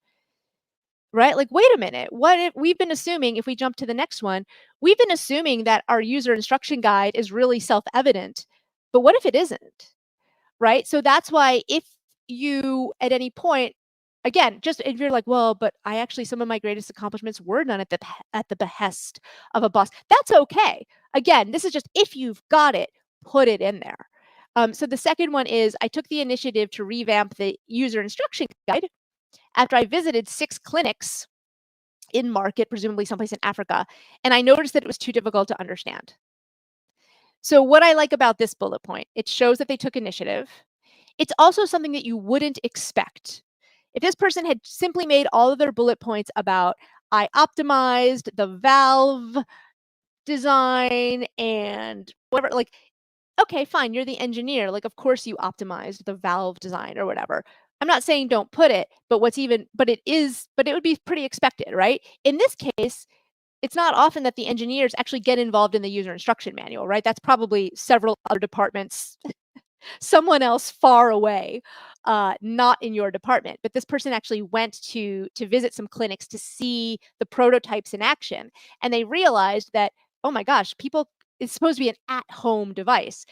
Right? Like, wait a minute. What if we've been assuming, if we jump to the next one, we've been assuming that our user instruction guide is really self-evident. But what if it isn't? Right? So that's why if you at any point, again, just if you're like, well, but I actually some of my greatest accomplishments were done at the behest of a boss. That's okay. Again, this is just if you've got it, put it in there. So the second one is I took the initiative to revamp the user instruction guide after I visited 6 clinics in market, presumably someplace in Africa, and I noticed that it was too difficult to understand. So what I like about this bullet point, it shows that they took initiative. It's also something that you wouldn't expect. If this person had simply made all of their bullet points about, I optimized the valve design and whatever, like, okay, fine, you're the engineer. Like, of course you optimized the valve design or whatever. I'm not saying don't put it, but it would be pretty expected, right? In this case, it's not often that the engineers actually get involved in the user instruction manual, right? That's probably several other departments, someone else far away, not in your department. But this person actually went to visit some clinics to see the prototypes in action, and they realized that, oh my gosh, it's supposed to be an at-home device.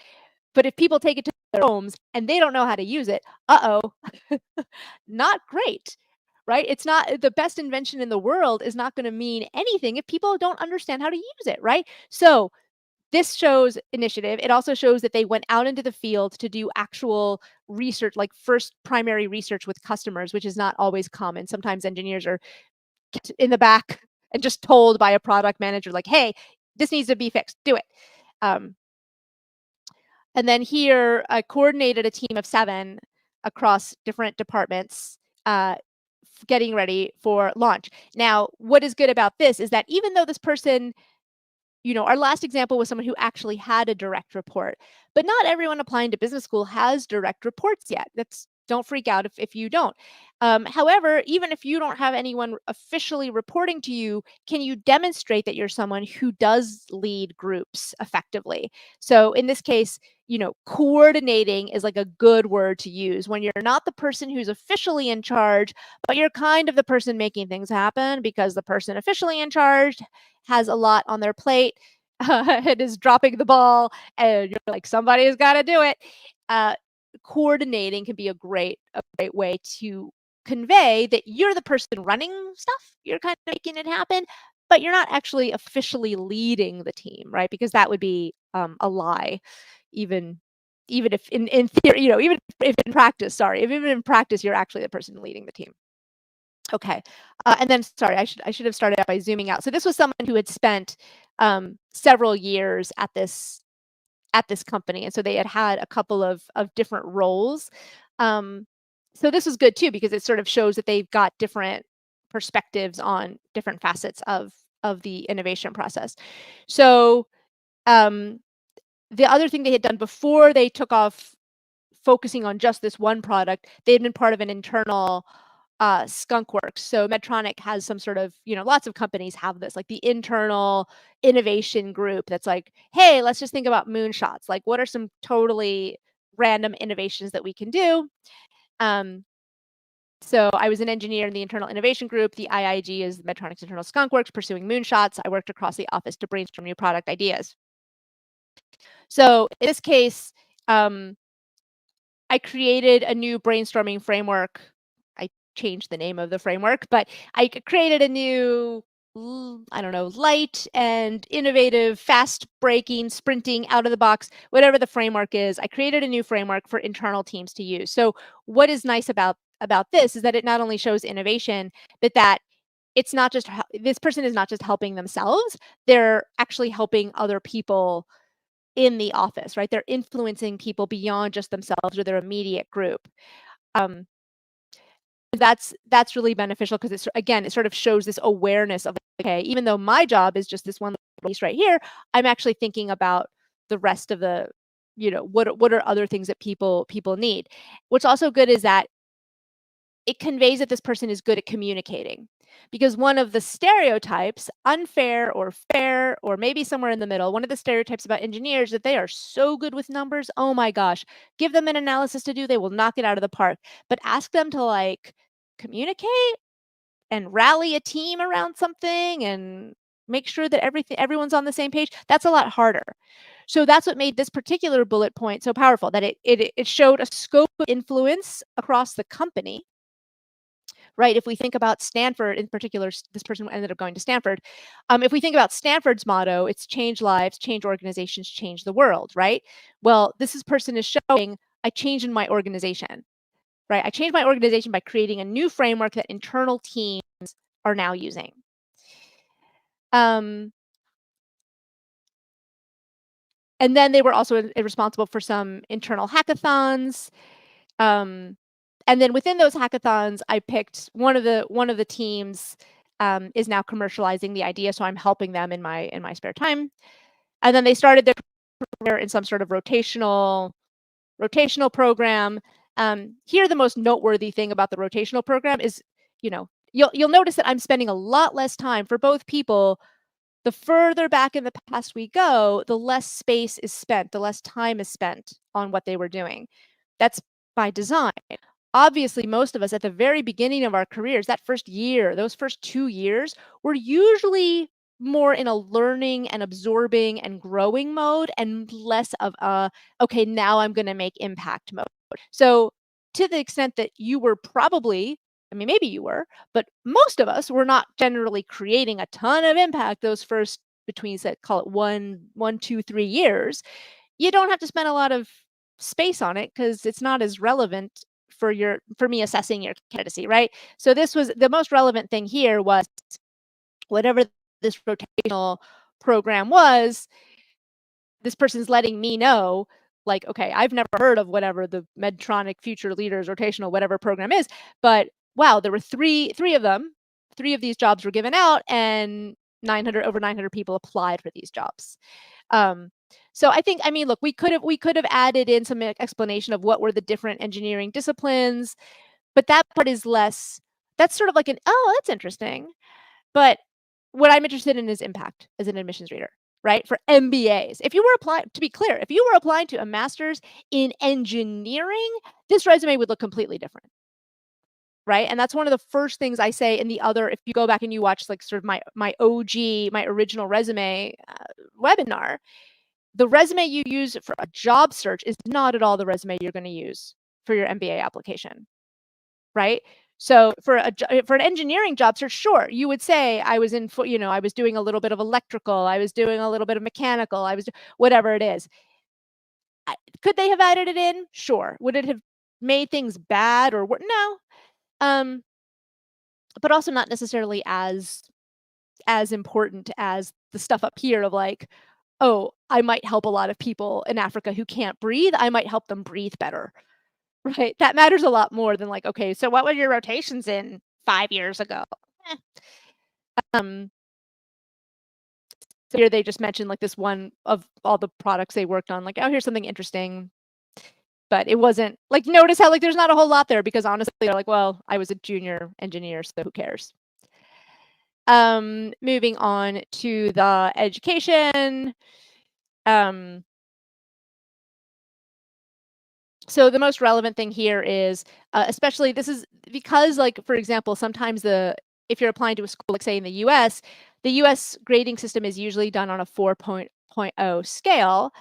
But if people take it to their homes and they don't know how to use it, uh-oh, not great, right? It's not the best invention in the world is not going to mean anything if people don't understand how to use it, right? So this shows initiative. It also shows that they went out into the field to do actual research, like first primary research with customers, which is not always common. Sometimes engineers are kept in the back and just told by a product manager, like, hey, this needs to be fixed, do it. And then here, I coordinated a team of 7 across different departments, getting ready for launch. Now, what is good about this is that even though this person, our last example was someone who actually had a direct report, but not everyone applying to business school has direct reports yet. Don't freak out if you don't. However, even if you don't have anyone officially reporting to you, can you demonstrate that you're someone who does lead groups effectively? So in this case, coordinating is like a good word to use when you're not the person who's officially in charge, but you're kind of the person making things happen because the person officially in charge has a lot on their plate. It is dropping the ball, and you're like, somebody's got to do it. Coordinating can be a great way to convey that you're the person running stuff. You're kind of making it happen, but you're not actually officially leading the team, right? Because that would be a lie, even if in theory, even if in practice, sorry, if even in practice you're actually the person leading the team. Okay, and then sorry, I should have started out by zooming out. So this was someone who had spent several years at this company, and so they had a couple of different roles. So this was good too because it sort of shows that they've got different perspectives on different facets of the innovation process. So the other thing they had done before they took off focusing on just this one product, they had been part of an internal skunk works. So Medtronic has some sort of, lots of companies have this, like the internal innovation group that's like, hey, let's just think about moonshots. Like, what are some totally random innovations that we can do? So I was an engineer in the internal innovation group. The IIG is Medtronic's internal skunk works, pursuing moonshots. I worked across the office to brainstorm new product ideas. So in this case, I created a new brainstorming framework. I changed the name of the framework, but I created a new, I don't know, light and innovative, fast breaking, sprinting, out of the box, whatever the framework is. I created a new framework for internal teams to use. So what is nice about this is that it not only shows innovation, but that it's not just this person is not just helping themselves, they're actually helping other people in the office, right? They're influencing people beyond just themselves or their immediate group. Um, that's really beneficial because it's, again, it sort of shows this awareness of, okay, even though my job is just this one piece right here, I'm actually thinking about the rest of the, what are other things that people need. What's also good is that it conveys that this person is good at communicating, because one of the stereotypes, unfair or fair or maybe somewhere in the middle, one of the stereotypes about engineers that they are so good with numbers. Oh my gosh, give them an analysis to do, they will knock it out of the park. But ask them to like communicate and rally a team around something and make sure that everyone's on the same page. That's a lot harder. So that's what made this particular bullet point so powerful, that it showed a scope of influence across the company. Right, if we think about Stanford in particular, this person ended up going to Stanford. If we think about Stanford's motto, it's change lives, change organizations, change the world, right? Well, person is showing, I changed in my organization, right? I changed my organization by creating a new framework that internal teams are now using. And then they were also responsible for some internal hackathons. And then within those hackathons, I picked one of the teams is now commercializing the idea, so I'm helping them in my spare time. And then they started their career in some sort of rotational program. Here, the most noteworthy thing about the rotational program is, you'll notice that I'm spending a lot less time for both people. The further back in the past we go, the less space is spent, the less time is spent on what they were doing. That's by design. Obviously, most of us at the very beginning of our careers, that first year, those first 2 years, we're usually more in a learning and absorbing and growing mode and less of a, okay, now I'm going to make impact mode. So to the extent that you were probably, I mean, maybe you were, but most of us were not generally creating a ton of impact those first between, say, call it 1, 2, 3 years. You don't have to spend a lot of space on it because it's not as relevant for me assessing your candidacy, right? So this was the most relevant thing here was whatever this rotational program was, this person's letting me know, like, okay, I've never heard of whatever the Medtronic Future Leaders rotational whatever program is, but wow, there were three of them. 3 of these jobs were given out, and over 900 people applied for these jobs. So I mean, look, we could have added in some explanation of what were the different engineering disciplines, but that part is less. That's sort of like that's interesting. But what I'm interested in is impact as an admissions reader, right? For MBAs. If you were applying, to be clear, if you were applying to a master's in engineering, this resume would look completely different. Right. And that's one of the first things I say in the other, if you go back and you watch like sort of my original resume webinar, the resume you use for a job search is not at all the resume you're going to use for your MBA application. Right. So for an engineering job search, sure, you would say I was I was doing a little bit of electrical, I was doing a little bit of mechanical, I was whatever it is. Could they have added it in? Sure. Would it have made things bad or no? But also not necessarily as important as the stuff up here of like, oh, I might help a lot of people in Africa who can't breathe. I might help them breathe better. Right? That matters a lot more than like, okay, so what were your rotations in 5 years ago? So here they just mentioned like this one of all the products they worked on, like, oh, here's something interesting. But it wasn't like, notice how like there's not a whole lot there because honestly they're like, well, I was a junior engineer, so who cares? Moving on to the education. So the most relevant thing here is, especially this is because, like, for example, sometimes if you're applying to a school, like say in the US, the US grading system is usually done on a 4.0 scale.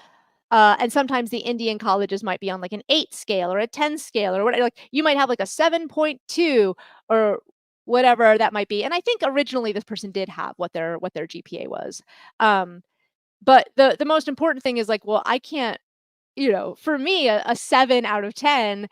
And sometimes the Indian colleges might be on like an 8 scale or a 10 scale or whatever. Like you might have like a 7.2 or whatever that might be. And I think originally this person did have what their GPA was. But the most important thing is like, well, I can't, for me, a 7 out of 10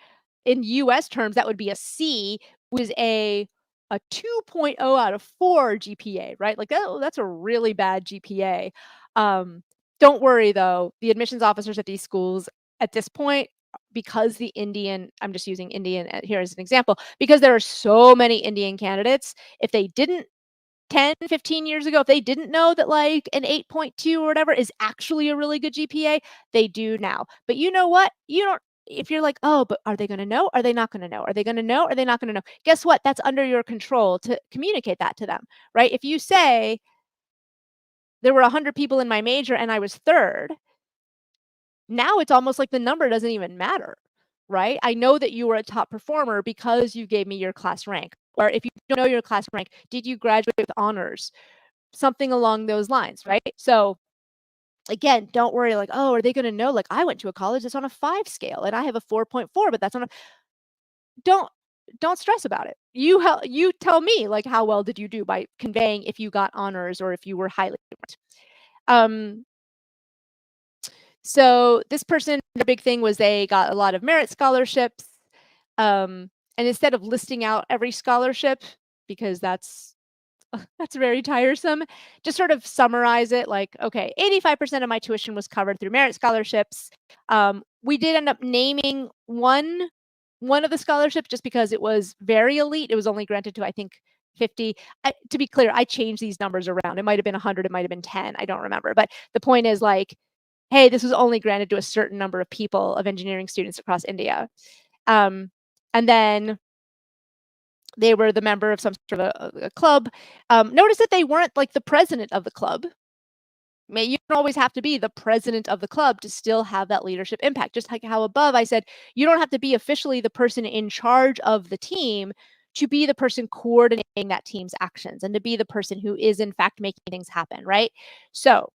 in US terms, that would be a C, was a 2.0 out of 4 GPA, right? Like, oh, that's a really bad GPA. Don't worry though, the admissions officers at these schools at this point, because I'm just using Indian here as an example, because there are so many Indian candidates, if they didn't 10, 15 years ago, if they didn't know that like an 8.2 or whatever is actually a really good GPA, they do now. But you know what? You don't, if you're like, oh, but are they going to know? Are they not going to know? Are they going to know? Are they not going to know? Guess what? That's under your control to communicate that to them, right? If you say there were 100 people in my major and I was third, now it's almost like the number doesn't even matter, right? I know that you were a top performer because you gave me your class rank. Or if you don't know your class rank, did you graduate with honors? Something along those lines, right? So again, don't worry like, oh, are they going to know? Like I went to a college that's on a 5 scale and I have a 4.4, but that's on a don't stress about it. You tell me like how well did you do by conveying if you got honors or if you were highly ranked. Um so this person, the big thing was they got a lot of merit scholarships. And instead of listing out every scholarship, because that's very tiresome, just sort of summarize it like, okay, 85% of my tuition was covered through merit scholarships. We did end up naming one of the scholarships just because it was very elite. It was only granted to, I think, 50. To be clear, I changed these numbers around. It might have been 100, it might have been 10. I don't remember. But the point is like, hey, this was only granted to a certain number of people, of engineering students across India. And then they were the member of some sort of a club. Notice that they weren't like the president of the club. You don't always have to be the president of the club to still have that leadership impact. Just like how above I said, you don't have to be officially the person in charge of the team to be the person coordinating that team's actions and to be the person who is in fact making things happen, right? So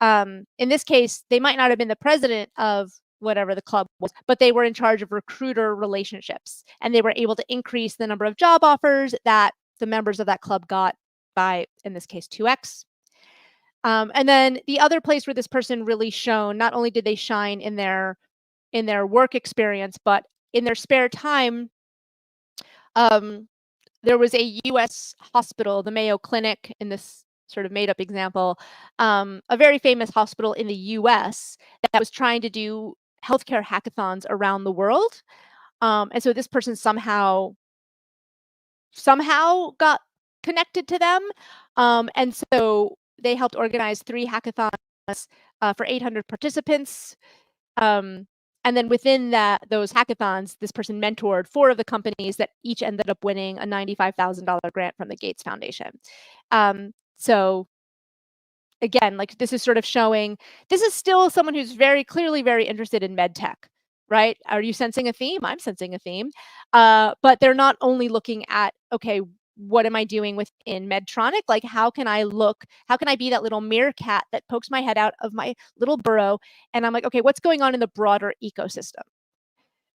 in this case, they might not have been the president of whatever the club was, but they were in charge of recruiter relationships, and they were able to increase the number of job offers that the members of that club got by, in this case, 2x. And then the other place where this person really shone, not only did they shine in their work experience, but in their spare time, there was a U.S. hospital, the Mayo Clinic, in this sort of made up example, a very famous hospital in the US that was trying to do healthcare hackathons around the world. And so this person somehow got connected to them. And so they helped organize 3 hackathons for 800 participants. And then within those hackathons, this person mentored 4 of the companies that each ended up winning a $95,000 grant from the Gates Foundation. So again, like this is sort of showing, this is still someone who's very clearly very interested in med tech, right? Are you sensing a theme? I'm sensing a theme. But they're not only looking at, okay, what am I doing within Medtronic? Like, how can I be that little meerkat that pokes my head out of my little burrow? And I'm like, okay, what's going on in the broader ecosystem?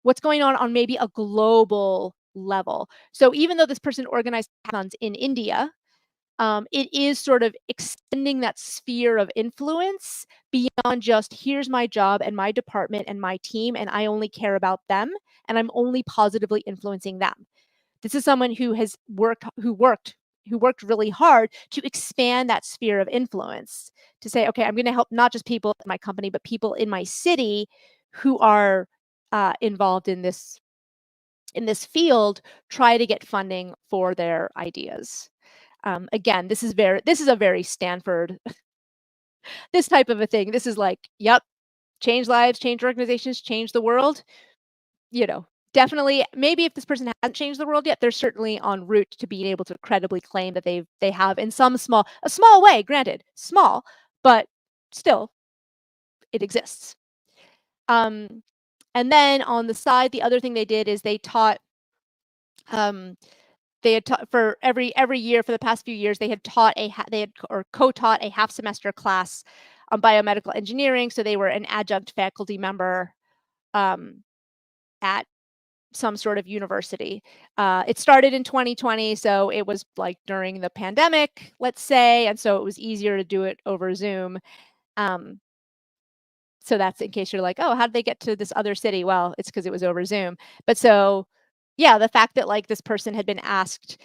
What's going on maybe a global level? So even though this person organized hackathons in India, it is sort of extending that sphere of influence beyond just here's my job and my department and my team, and I only care about them, and I'm only positively influencing them. This is someone who worked really hard to expand that sphere of influence, to say, okay, I'm going to help not just people in my company, but people in my city who are involved in this field, try to get funding for their ideas. Again, this is a very Stanford, this type of a thing. This is like, yep, change lives, change organizations, change the world. Definitely, maybe if this person hasn't changed the world yet, they're certainly en route to being able to credibly claim that they have in a small way, granted, small, but still, it exists. And then on the side, the other thing they did is they taught, for every year for the past few years, they had co-taught a half semester class on biomedical engineering, so they were an adjunct faculty member um, at some sort of university. It started in 2020, so it was like during the pandemic, let's say, and so it was easier to do it over Zoom. Um, so that's in case you're like, oh, how did they get to this other city? Well, it's because it was over Zoom. But so, yeah, the fact that like this person had been asked,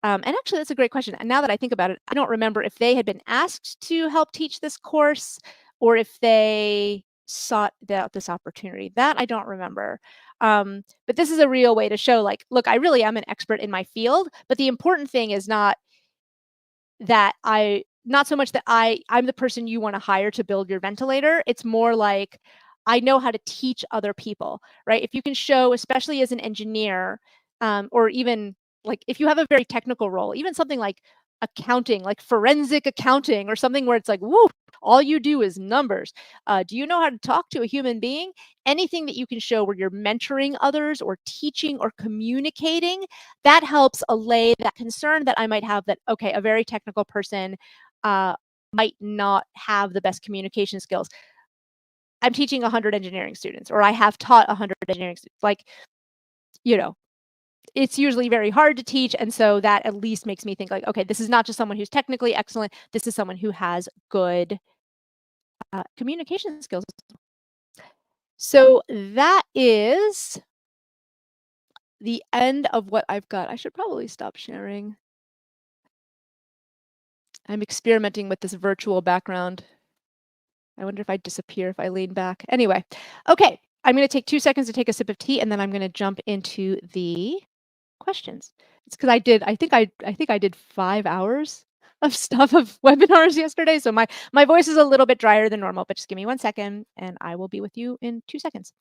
and actually that's a great question. And now that I think about it, I don't remember if they had been asked to help teach this course or if they sought out this opportunity. That I don't remember. But this is a real way to show like, look, I really am an expert in my field, but the important thing is not so much that I'm the person you wanna hire to build your ventilator. It's more like I know how to teach other people, right? If you can show, especially as an engineer, or even like if you have a very technical role, even something like accounting, like forensic accounting or something where it's like, woo, all you do is numbers. Do you know how to talk to a human being? Anything that you can show where you're mentoring others or teaching or communicating, that helps allay that concern that I might have that, okay, a very technical person uh, might not have the best communication skills. I'm teaching 100 engineering students, or I have taught 100 engineering students. Like, you know, it's usually very hard to teach. And so that at least makes me think like, okay, this is not just someone who's technically excellent. This is someone who has good communication skills. So that is the end of what I've got. I should probably stop sharing. I'm experimenting with this virtual background. I wonder if I'd disappear if I lean back. Anyway, okay, I'm going to take 2 seconds to take a sip of tea, and then I'm going to jump into the questions. It's because I did 5 hours of stuff of webinars yesterday, so my voice is a little bit drier than normal. But just give me 1 second, and I will be with you in 2 seconds.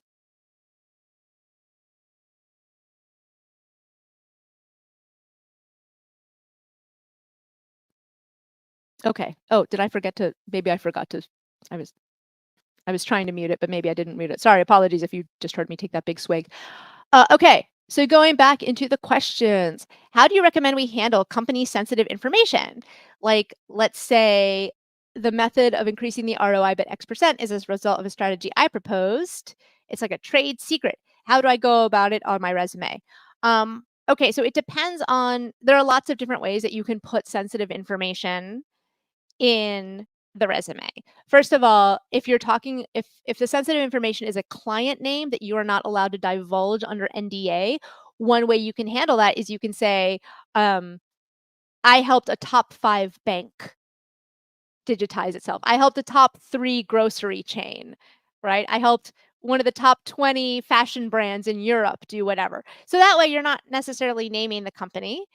Okay. Oh, did I forget to? Maybe I forgot to. I was I was trying to mute it, but maybe I didn't mute it. Sorry, apologies if you just heard me take that big swig. Okay, so going back into the questions, how do you recommend we handle company sensitive information? Like, let's say the method of increasing the ROI by X% is as a result of a strategy I proposed. It's like a trade secret. How do I go about it on my resume? Okay, so it depends on, there are lots of different ways that you can put sensitive information in the resume. First of all, if you're talking if the sensitive information is a client name that you are not allowed to divulge under NDA, one way you can handle that is you can say, I helped a top 5 bank digitize itself. I helped a top 3 grocery chain, right? I helped one of the top 20 fashion brands in Europe do whatever. So that way you're not necessarily naming the company.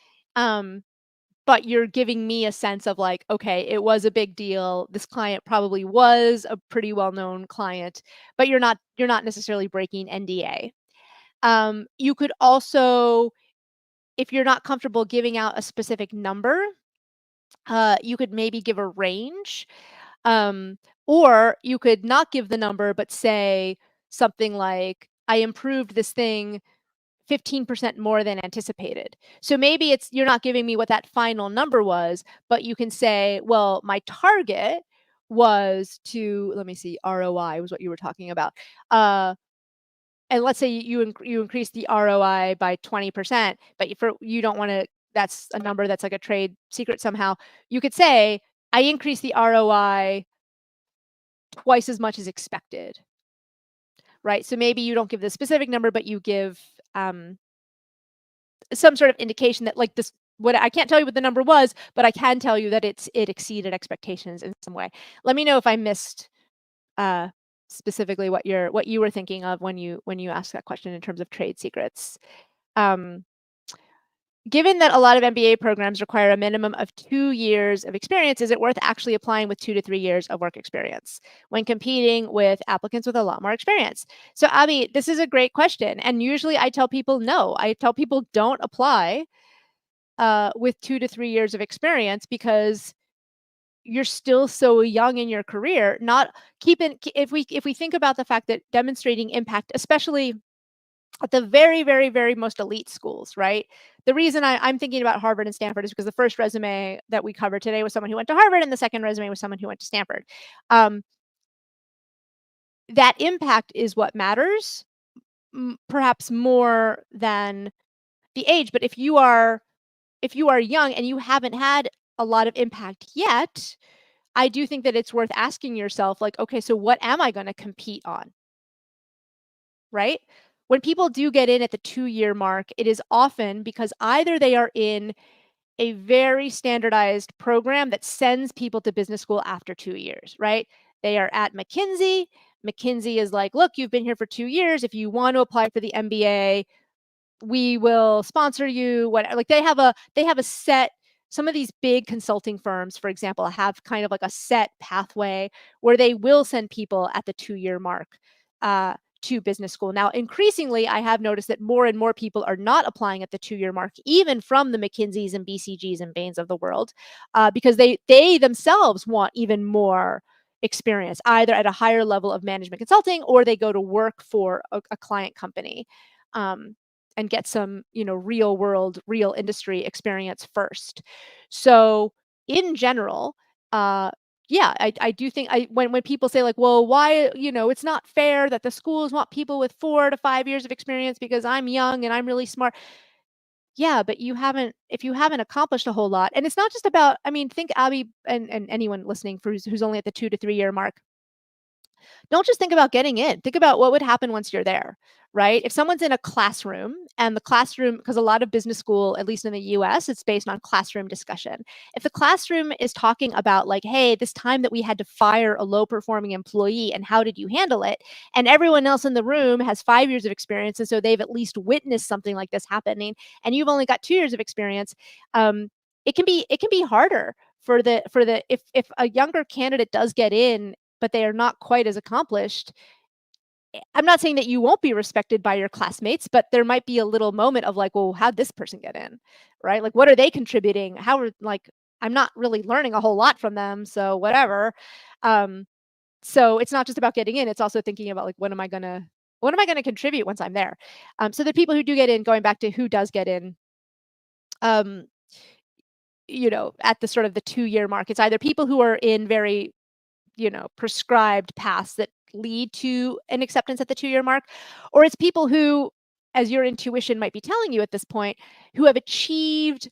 But you're giving me a sense of like, okay, it was a big deal. This client probably was a pretty well-known client, but you're not necessarily breaking NDA. You could also, if you're not comfortable giving out a specific number, you could maybe give a range, or you could not give the number, but say something like, I improved this thing 15% more than anticipated. So maybe it's you're not giving me what that final number was, but you can say, well, my target was to, let me see, ROI was what you were talking about. And let's say you increase the ROI by 20%, but you don't want to, that's a number that's like a trade secret somehow. You could say, I increased the ROI twice as much as expected, right? So maybe you don't give the specific number, but you give some sort of indication that like this, what I can't tell you what the number was, but I can tell you that it exceeded expectations in some way. Let me know if I missed uh, specifically what you were thinking of when you asked that question in terms of trade secrets. Um, Given that a lot of MBA programs require a minimum of 2 years of experience, is it worth actually applying with 2 to 3 years of work experience when competing with applicants with a lot more experience? So, Abby, this is a great question. And usually I tell people no. I tell people don't apply with 2 to 3 years of experience because you're still so young in your career. Not keeping if we think about the fact that demonstrating impact, especially at the very, very, very most elite schools, right? The reason I'm thinking about Harvard and Stanford is because the first resume that we covered today was someone who went to Harvard, and the second resume was someone who went to Stanford. that impact is what matters, perhaps more than the age. But if you are young and you haven't had a lot of impact yet, I do think that it's worth asking yourself, like, okay, so what am I going to compete on? Right? When people do get in at the 2-year mark, it is often because either they are in a very standardized program that sends people to business school after 2 years, right? They are at McKinsey. McKinsey is like, look, you've been here for 2 years. If you want to apply for the MBA, we will sponsor you. What, like, they have a set. Some of these big consulting firms, for example, have kind of like a set pathway where they will send people at the 2-year mark uh, to business school. Now, increasingly, I have noticed that more and more people are not applying at the 2-year mark, even from the McKinseys and BCGs and Bains of the world, because they themselves want even more experience, either at a higher level of management consulting or they go to work for a client company. Um, and get some, real world, real industry experience first. So in general, uh, yeah, I do think when people say like, well, why, it's not fair that the schools want people with 4 to 5 years of experience because I'm young and I'm really smart. Yeah, but if you haven't accomplished a whole lot, and it's not just about, I mean, think Abby and anyone listening who's only at the 2 to 3 year mark, don't just think about getting in. Think about what would happen once you're there, right? If someone's in a classroom and the classroom, because a lot of business school, at least in the US, it's based on classroom discussion. If the classroom is talking about, like, hey, this time that we had to fire a low performing employee and how did you handle it? And everyone else in the room has 5 years of experience. And so they've at least witnessed something like this happening. And you've only got 2 years of experience. It can be harder for the if a younger candidate does get in but they are not quite as accomplished. I'm not saying that you won't be respected by your classmates, but there might be a little moment of like, well, how'd this person get in? Right? Like, what are they contributing? I'm not really learning a whole lot from them. So whatever. Um, so it's not just about getting in. It's also thinking about like, what am I gonna contribute once I'm there? So the people who do get in, going back to who does get in, um, at the sort of the 2-year mark, it's either people who are in very prescribed paths that lead to an acceptance at the 2-year mark, or it's people who, as your intuition might be telling you at this point, who have achieved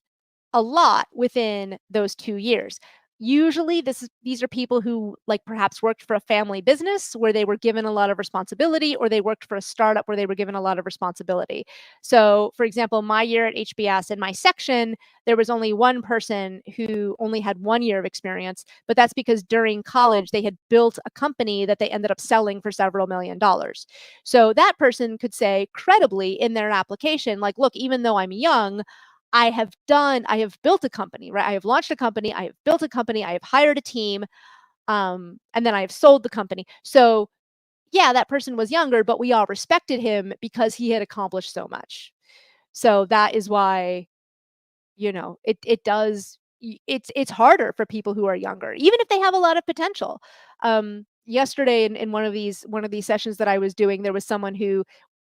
a lot within those 2 years. Usually these are people who, like, perhaps worked for a family business where they were given a lot of responsibility, or they worked for a startup where they were given a lot of responsibility. So, for example, my year at HBS, in my section, there was only one person who only had 1 year of experience, but that's because during college they had built a company that they ended up selling for several $1,000,000. So that person could say credibly in their application, like, look, even though I'm young, I have built a company, right? I have launched a company, I have built a company, I have hired a team, and then I have sold the company. So yeah, that person was younger, but we all respected him because he had accomplished so much. So that is why, it's harder for people who are younger, even if they have a lot of potential. Yesterday in one of these sessions that I was doing, there was someone who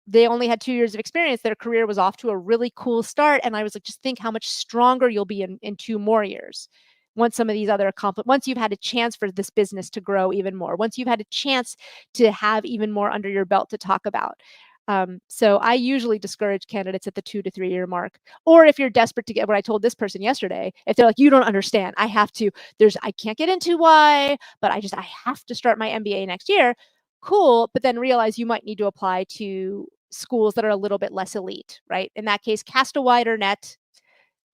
they only had 2 years of experience. Their career was off to a really cool start, and I was like, "Just think how much stronger you'll be in 2 more years. Once some of these other once you've had a chance for this business to grow even more, once you've had a chance to have even more under your belt to talk about." So I usually discourage candidates at the 2 to 3 year mark. Or if you're desperate to get, what I told this person yesterday, if they're like, "You don't understand. I can't get into why, but I have to start my MBA next year." Cool, but then realize you might need to apply to schools that are a little bit less elite, right? In that case, cast a wider net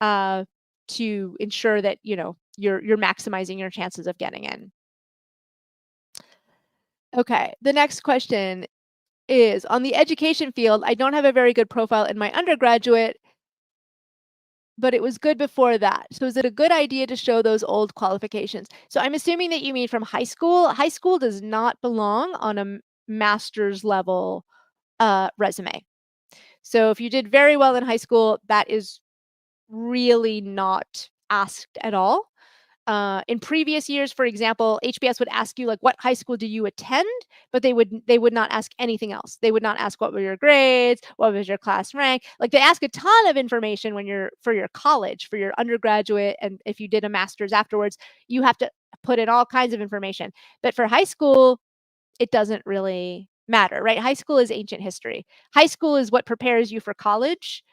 uh, to ensure that you're maximizing your chances of getting in. Okay, the next question is, on the education field, I don't have a very good profile in my undergraduate, but it was good before that. So is it a good idea to show those old qualifications? So I'm assuming that you mean from high school. High school does not belong on a master's level resume. So if you did very well in high school, that is really not asked at all. In previous years, for example, HBS would ask you, like, what high school do you attend, but they would not ask anything else. They would not ask what were your grades, what was your class rank. Like, they ask a ton of information when you're for your college, for your undergraduate, and if you did a master's afterwards, you have to put in all kinds of information. But for high school, it doesn't really matter, right? High school is ancient history. High school is what prepares you for college.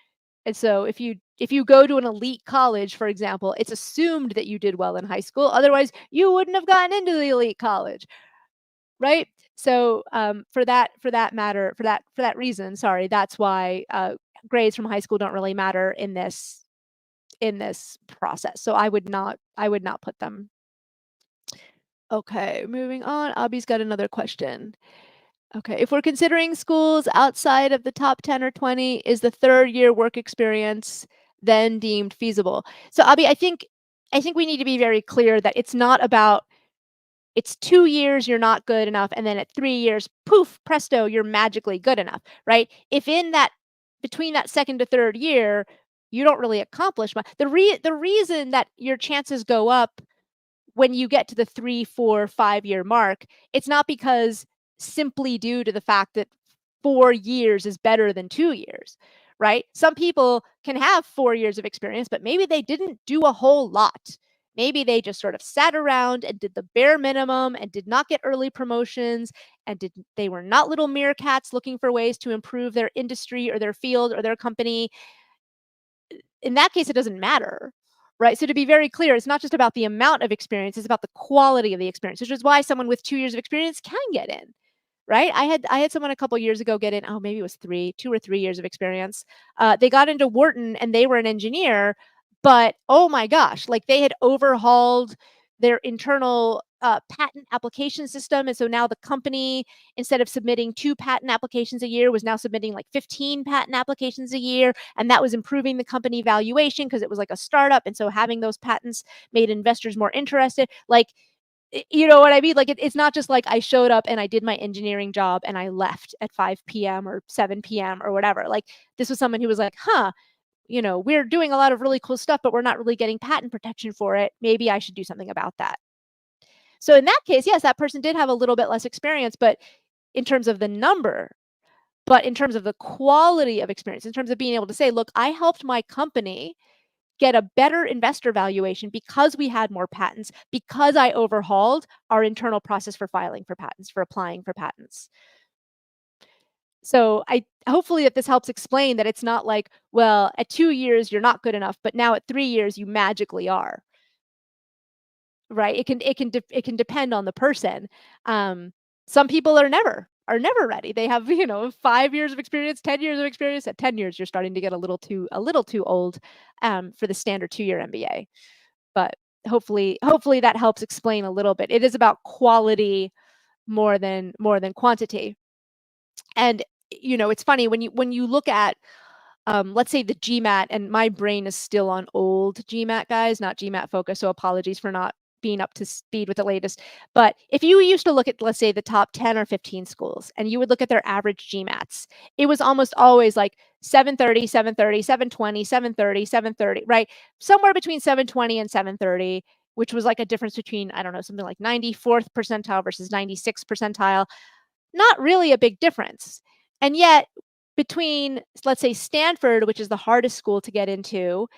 And so if you go to an elite college, for example, it's assumed that you did well in high school. Otherwise, you wouldn't have gotten into the elite college, right? So for that reason, sorry, that's why grades from high school don't really matter in this process. So I would not put them. Okay, moving on. Abby's got another question. Okay, if we're considering schools outside of the top 10 or 20, is the third year work experience then deemed feasible? So Abby, I think we need to be very clear that it's not about it's 2 years you're not good enough and then at 3 years, poof, presto, you're magically good enough, right? If in that between that second to third year, you don't really accomplish much. The reason that your chances go up when you get to the 3, 4, 5 year mark, it's not because simply due to the fact that 4 years is better than 2 years, right? Some people can have 4 years of experience, but maybe they didn't do a whole lot. Maybe they just sort of sat around and did the bare minimum and did not get early promotions and they were not little meerkats looking for ways to improve their industry or their field or their company. In that case, it doesn't matter, right? So to be very clear, it's not just about the amount of experience, it's about the quality of the experience, which is why someone with 2 years of experience can get in, right? I had someone a couple years ago get in, oh, maybe it was 2 or 3 years of experience. They got into Wharton and they were an engineer, but oh my gosh, like they had overhauled their internal patent application system. And so now the company, instead of submitting 2 patent applications a year, was now submitting like 15 patent applications a year. And that was improving the company valuation because it was like a startup. And so having those patents made investors more interested. Like, you know what I mean? Like it's not just like I showed up and I did my engineering job and I left at 5 p.m. or 7 p.m. or whatever. Like this was someone who was like, huh, we're doing a lot of really cool stuff, but we're not really getting patent protection for it. Maybe I should do something about that. So in that case, yes, that person did have a little bit less experience, but in terms of the number, but in terms of the quality of experience, in terms of being able to say, look, I helped my company get a better investor valuation because we had more patents, because I overhauled our internal process for filing for patents, for applying for patents. So I hopefully that this helps explain that it's not like, well, at 2 years you're not good enough, but now at 3 years you magically are. Right? It can depend on the person. Some people are never ready. They have, 5 years of experience, 10 years of experience. At 10 years, you're starting to get a little too old for the standard 2-year MBA. But hopefully that helps explain a little bit. It is about quality more than quantity. And it's funny when you look at let's say the GMAT, and my brain is still on old GMAT, guys, not GMAT focus. So apologies for not being up to speed with the latest. But if you used to look at, let's say, the top 10 or 15 schools, and you would look at their average GMATs, it was almost always like 730, 730, 720, 730, 730, right? Somewhere between 720 and 730, which was like a difference between, I don't know, something like 94th percentile versus 96th percentile. Not really a big difference. And yet, between, let's say, Stanford, which is the hardest school to get into,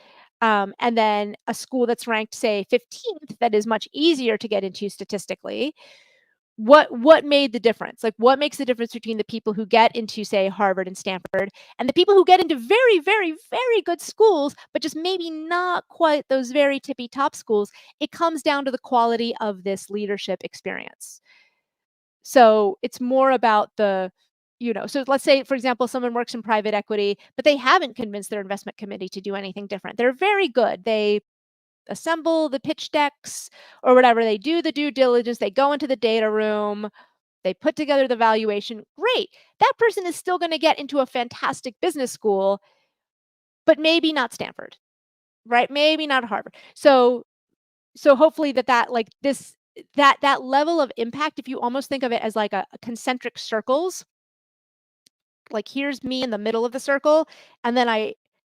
and then a school that's ranked, say, 15th, that is much easier to get into statistically, what made the difference? Like, what makes the difference between the people who get into, say, Harvard and Stanford, and the people who get into very, very, very good schools, but just maybe not quite those very tippy top schools? It comes down to the quality of this leadership experience. So it's more about so let's say, for example, someone works in private equity, but they haven't convinced their investment committee to do anything different. They're very good. They assemble the pitch decks or whatever. They do the due diligence. They go into the data room. They put together the valuation. Great. That person is still going to get into a fantastic business school, but maybe not Stanford, right? Maybe not Harvard. So hopefully that like this that level of impact, if you almost think of it as like a concentric circles, like here's me in the middle of the circle, and then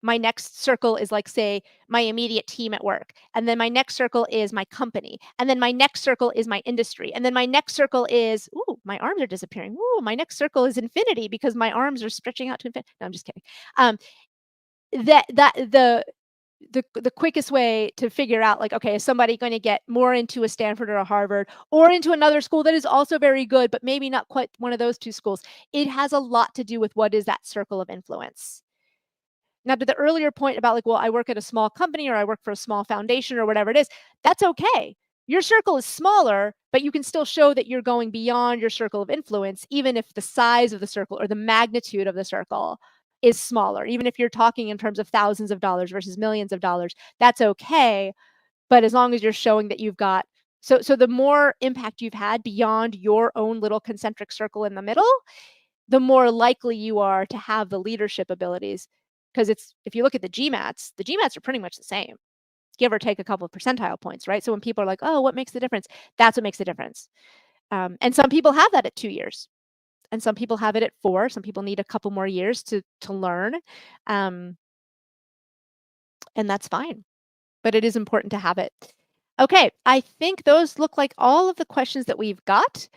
my next circle is like, say, my immediate team at work, and then my next circle is my company, and then my next circle is my industry, and then my next circle is, ooh, my arms are disappearing. Ooh, my next circle is infinity because my arms are stretching out to infinity. No, I'm just kidding. That the the quickest way to figure out, like, okay, is somebody going to get more into a Stanford or a Harvard or into another school that is also very good, but maybe not quite one of those two schools? It has a lot to do with what is that circle of influence. Now, to the earlier point about like, well, I work at a small company or I work for a small foundation or whatever it is, that's okay. Your circle is smaller, but you can still show that you're going beyond your circle of influence, even if the size of the circle or the magnitude of the circle is smaller. Even if you're talking in terms of thousands of dollars versus millions of dollars, that's okay. But as long as you're showing that you've got so the more impact you've had beyond your own little concentric circle in the middle, the more likely you are to have the leadership abilities. Because it's if you look at the GMATs are pretty much the same, give or take a couple of percentile points, right? So when people are like, "Oh, what makes the difference?" That's what makes the difference. And some people have that at 2 years, and some people have it at 4. Some people need a couple more years to learn, um, and that's fine. But it is important to have it. Okay, I think those look like all of the questions that we've got.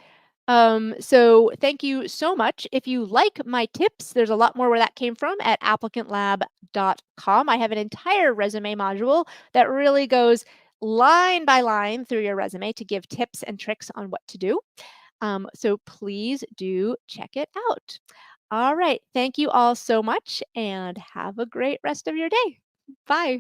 So thank you so much. If you like my tips, there's a lot more where that came from at applicantlab.com. I have an entire resume module that really goes line by line through your resume to give tips and tricks on what to do. So please do check it out. All right. Thank you all so much and have a great rest of your day. Bye.